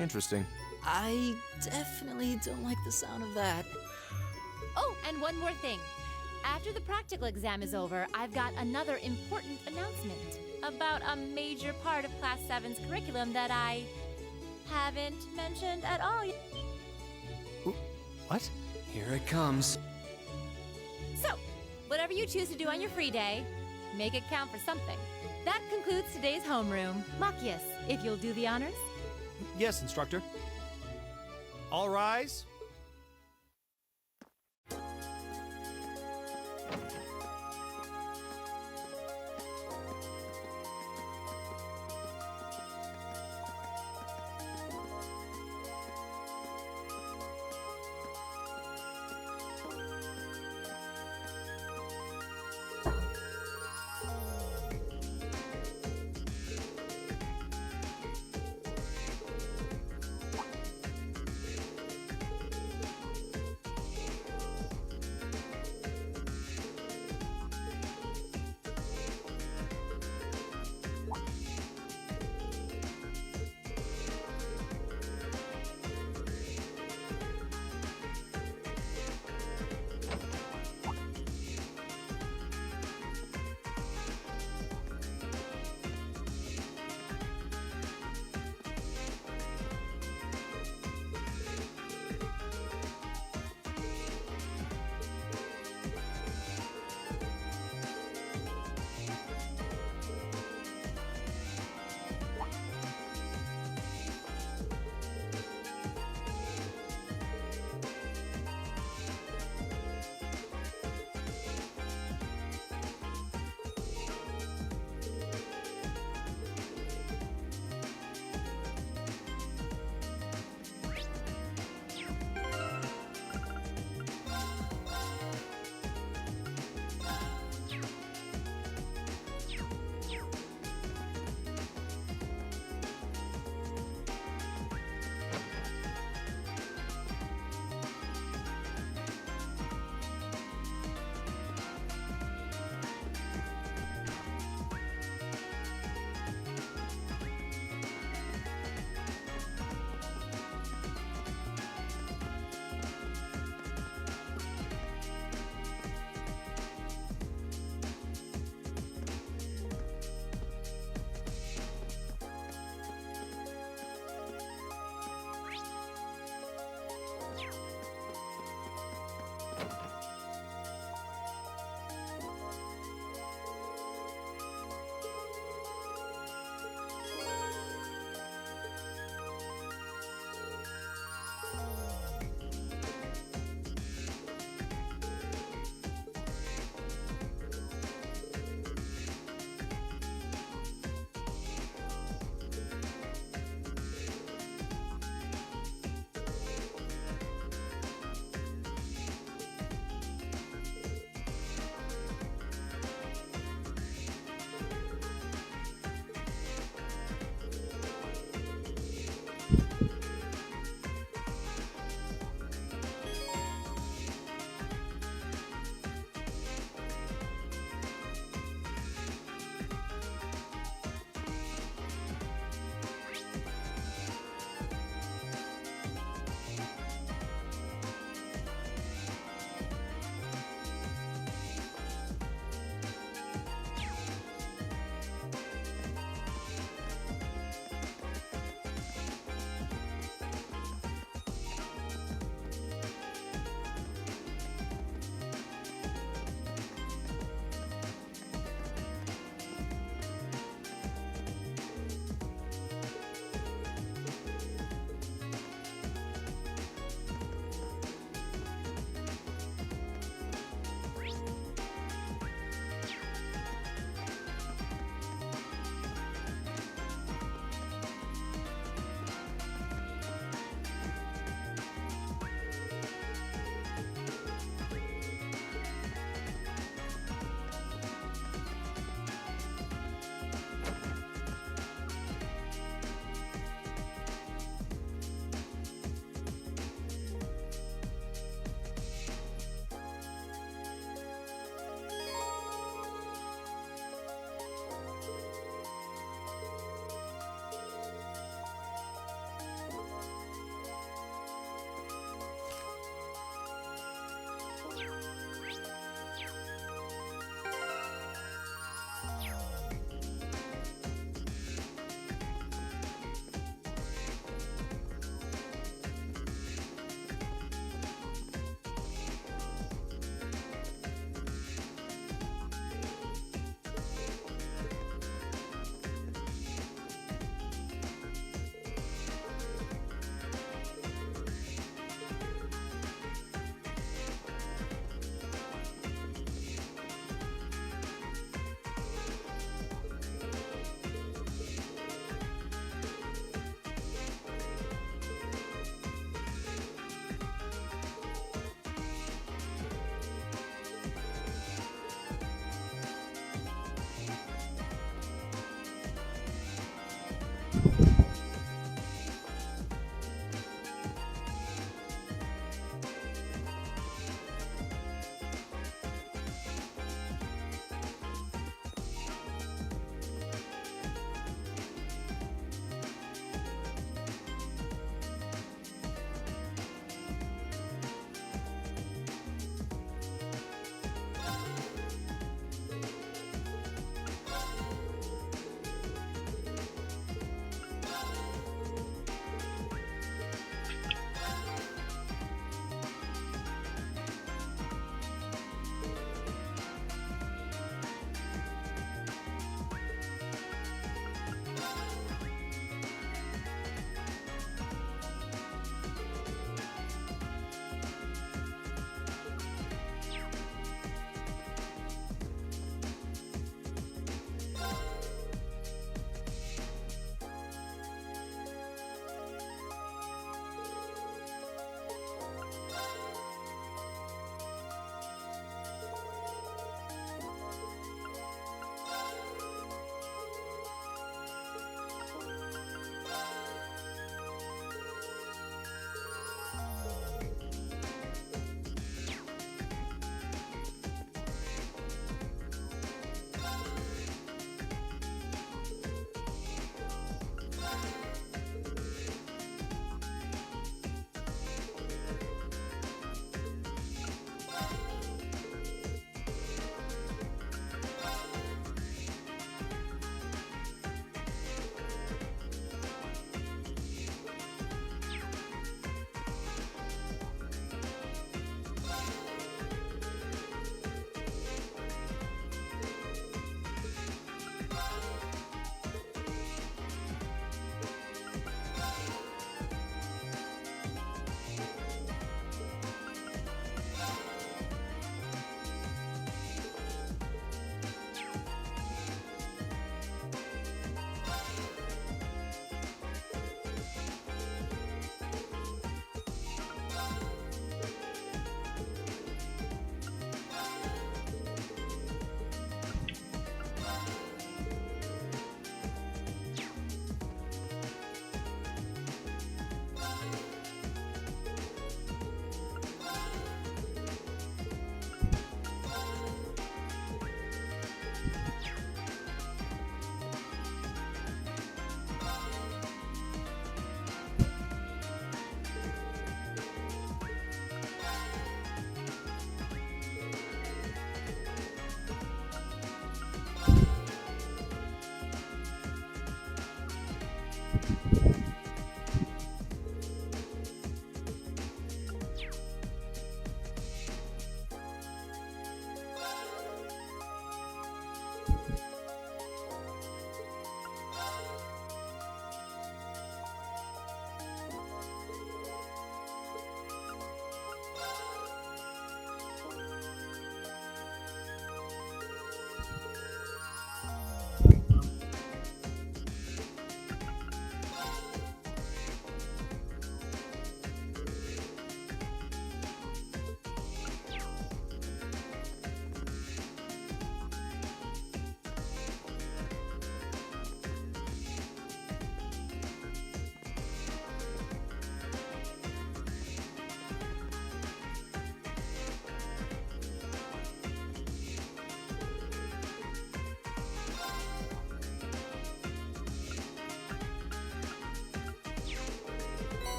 Interesting. I definitely don't like the sound of that. Oh, and one more thing. After the practical exam is over, I've got another important announcement about a major part of Class 7's curriculum that I haven't mentioned at all yet. What? Here it comes. So, whatever you choose to do on your free day, make it count for something. That concludes today's homeroom. Machias, if you'll do the honors. Yes, instructor. All rise.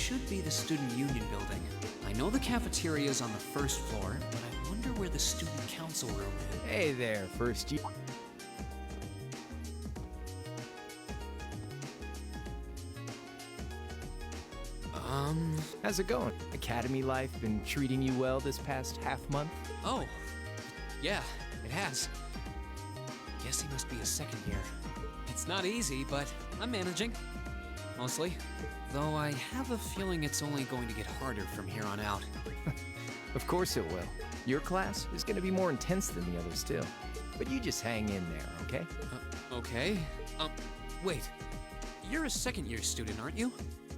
should be the Student Union building. I know the cafeteria is on the first floor, but I wonder where the Student Council room is. Hey there, first year. How's it going? Academy life been treating you well this past half month? Oh, yeah, it has. Guess he must be a second year. It's not easy, but I'm managing. Mostly. Though I have a feeling it's only going to get harder from here on out. Of course it will. Your class is going to be more intense than the others too. But you just hang in there, okay? Okay. Wait. You're a second-year student, aren't you?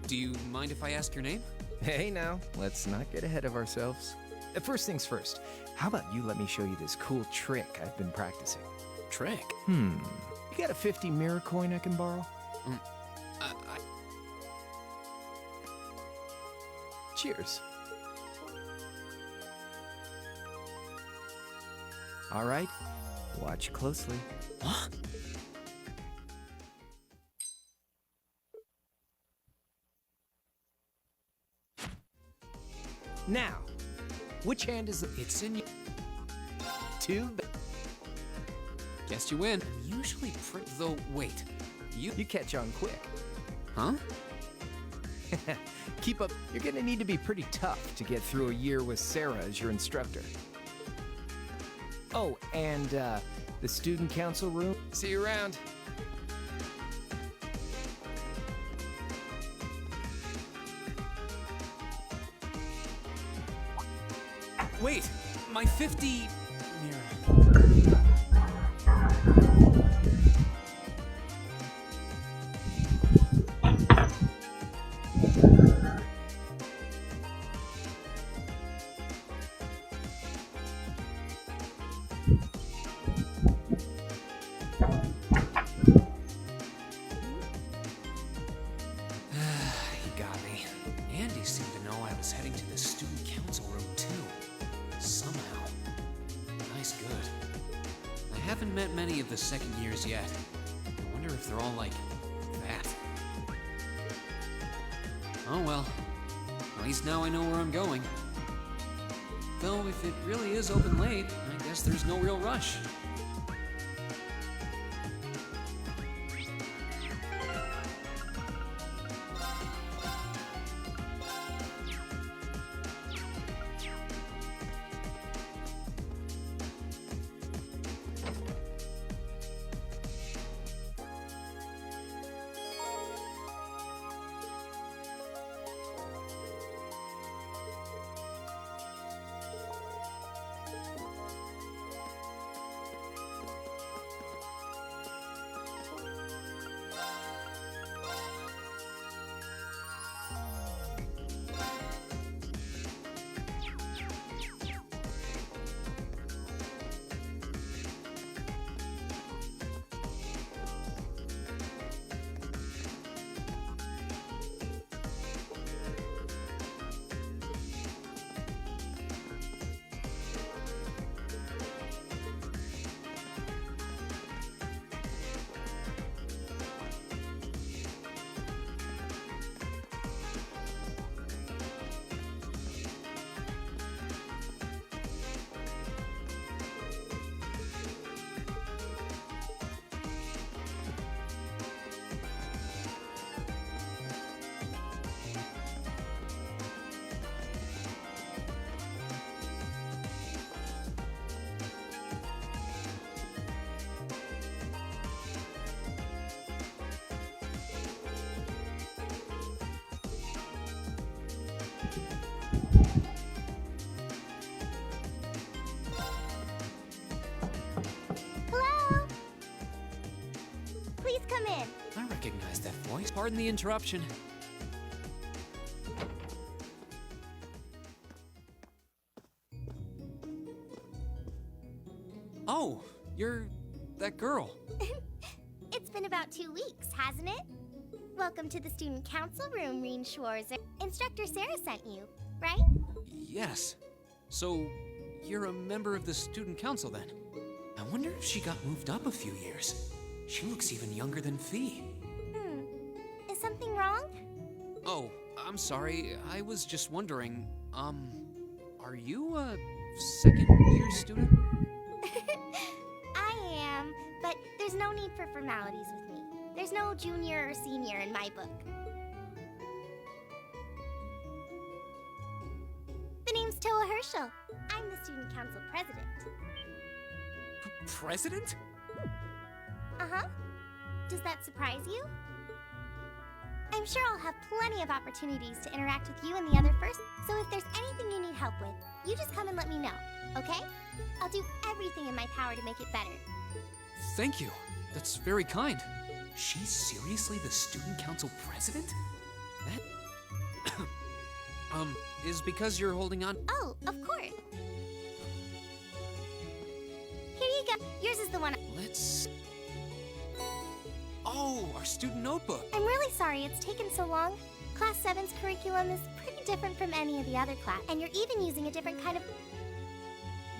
Do you mind if I ask your name? Hey now, let's not get ahead of ourselves. First things first, how about you let me show you this cool trick I've been practicing? Trick? You got a 50 mirror coin I can borrow? Cheers. All right, watch closely. Huh? Now, which hand is the... It's in you. Two. Guess you win. I'm usually though, wait. You catch on quick. Huh? Keep up. You're gonna need to be pretty tough to get through a year with Sarah as your instructor. Oh, and the student council room. See you around. Wait, my 50 mirror. The second years yet. I wonder if they're all like that. Oh well. At least now I know where I'm going. Though if it really is open late, I guess there's no real rush. I recognize that voice. Pardon the interruption. Oh, you're that girl. It's been about 2 weeks, hasn't it? Welcome to the student council room, Reen Schwarzer. Instructor Sarah sent you, right? Yes. So, you're a member of the student council then? I wonder if she got moved up a few years. She looks even younger than Fee. Is something wrong? Oh, I'm sorry. I was just wondering, are you a second-year student? I am, but there's no need for formalities with me. There's no junior or senior in my book. The name's Toa Herschel. I'm the student council president. President? Uh-huh. Does that surprise you? I'm sure I'll have plenty of opportunities to interact with you and the other first, so if there's anything you need help with, you just come and let me know, okay? I'll do everything in my power to make it better. Thank you. That's very kind. She's seriously the student council president? That is because you're holding on. Oh, of course. Here you go. Yours is the one. Let's. Oh, our student notebook. I'm really sorry it's taken so long. Class 7's curriculum is pretty different from any of the other class, and you're even using a different kind of.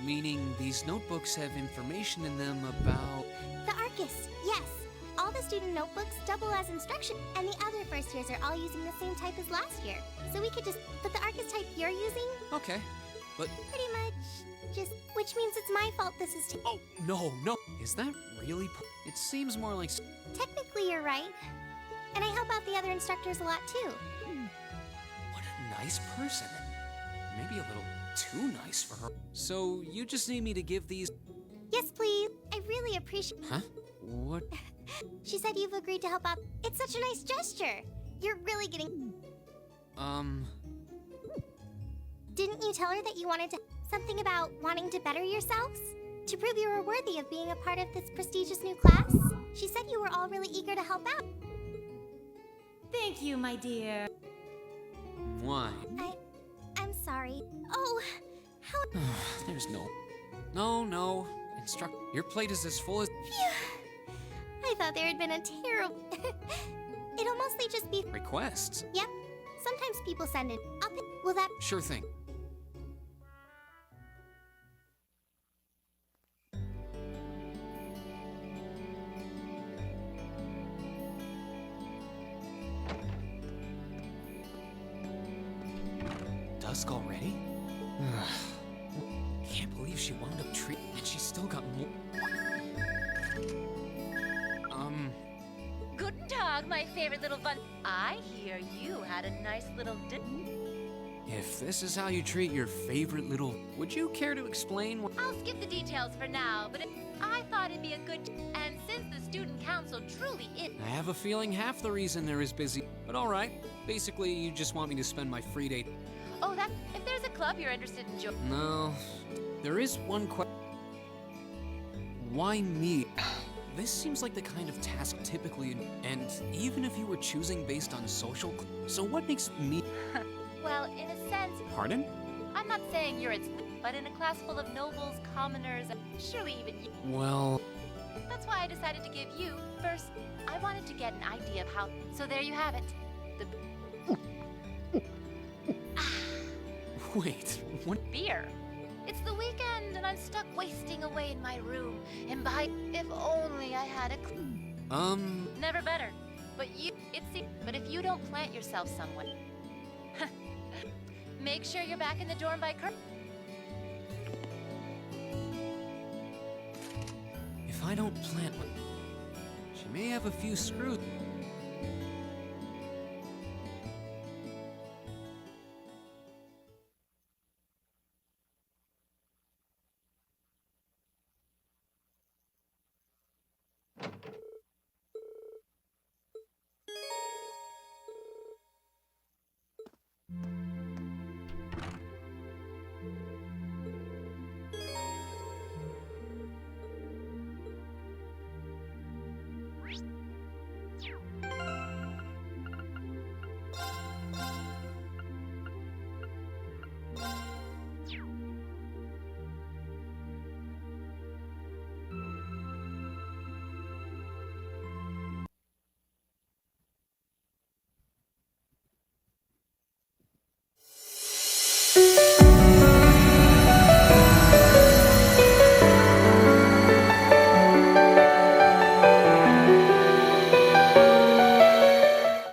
Meaning these notebooks have information in them about. The Arcus, yes. All the student notebooks double as instruction, and the other first years are all using the same type as last year. So we could just put the Arcus type you're using. Okay, but. Pretty much. Just, which means it's my fault this is. Oh, no. Is that really? It seems more like. Technically, you're right. And I help out the other instructors a lot too. What a nice person. Maybe a little too nice for her. So you just need me to give these. Yes, please. I really appreciate. Huh? What? She said you've agreed to help out. It's such a nice gesture. You're really getting. Didn't you tell her that you wanted to. Something about wanting to better yourselves? To prove you were worthy of being a part of this prestigious new class? She said you were all really eager to help out. Thank you, my dear. Why? I'm sorry. Oh, how. There's no. No. Instruct. Your plate is as full as. Phew. I thought there had been a terrible. It'll mostly just be. Requests? Yep. Sometimes people send it. Will that. Sure thing. Dusk already? Can't believe she wound up and she's still got more. Guten Tag, my favorite little bun. I hear you had a nice little If this is how you treat your favorite little. Would you care to explain what. I'll skip the details for now, but I thought it'd be a good. And since the student council truly is. I have a feeling half the reason they're as busy. But alright. Basically, you just want me to spend my free day. Oh, that. If there's a club you're interested in joining. No. There is one question. Why me? This seems like the kind of task typically. And even if you were choosing based on social. So what makes me. Well, in a sense. Pardon? I'm not saying you're its. But in a class full of nobles, commoners, and surely even you. Well. That's why I decided to give you. First, I wanted to get an idea of how. So there you have it. Wait, what? Beer. It's the weekend and I'm stuck wasting away in my room. And if only I had a Never better. But if you don't plant yourself somewhere. Make sure you're back in the dorm by If I don't plant one, she may have a few screws.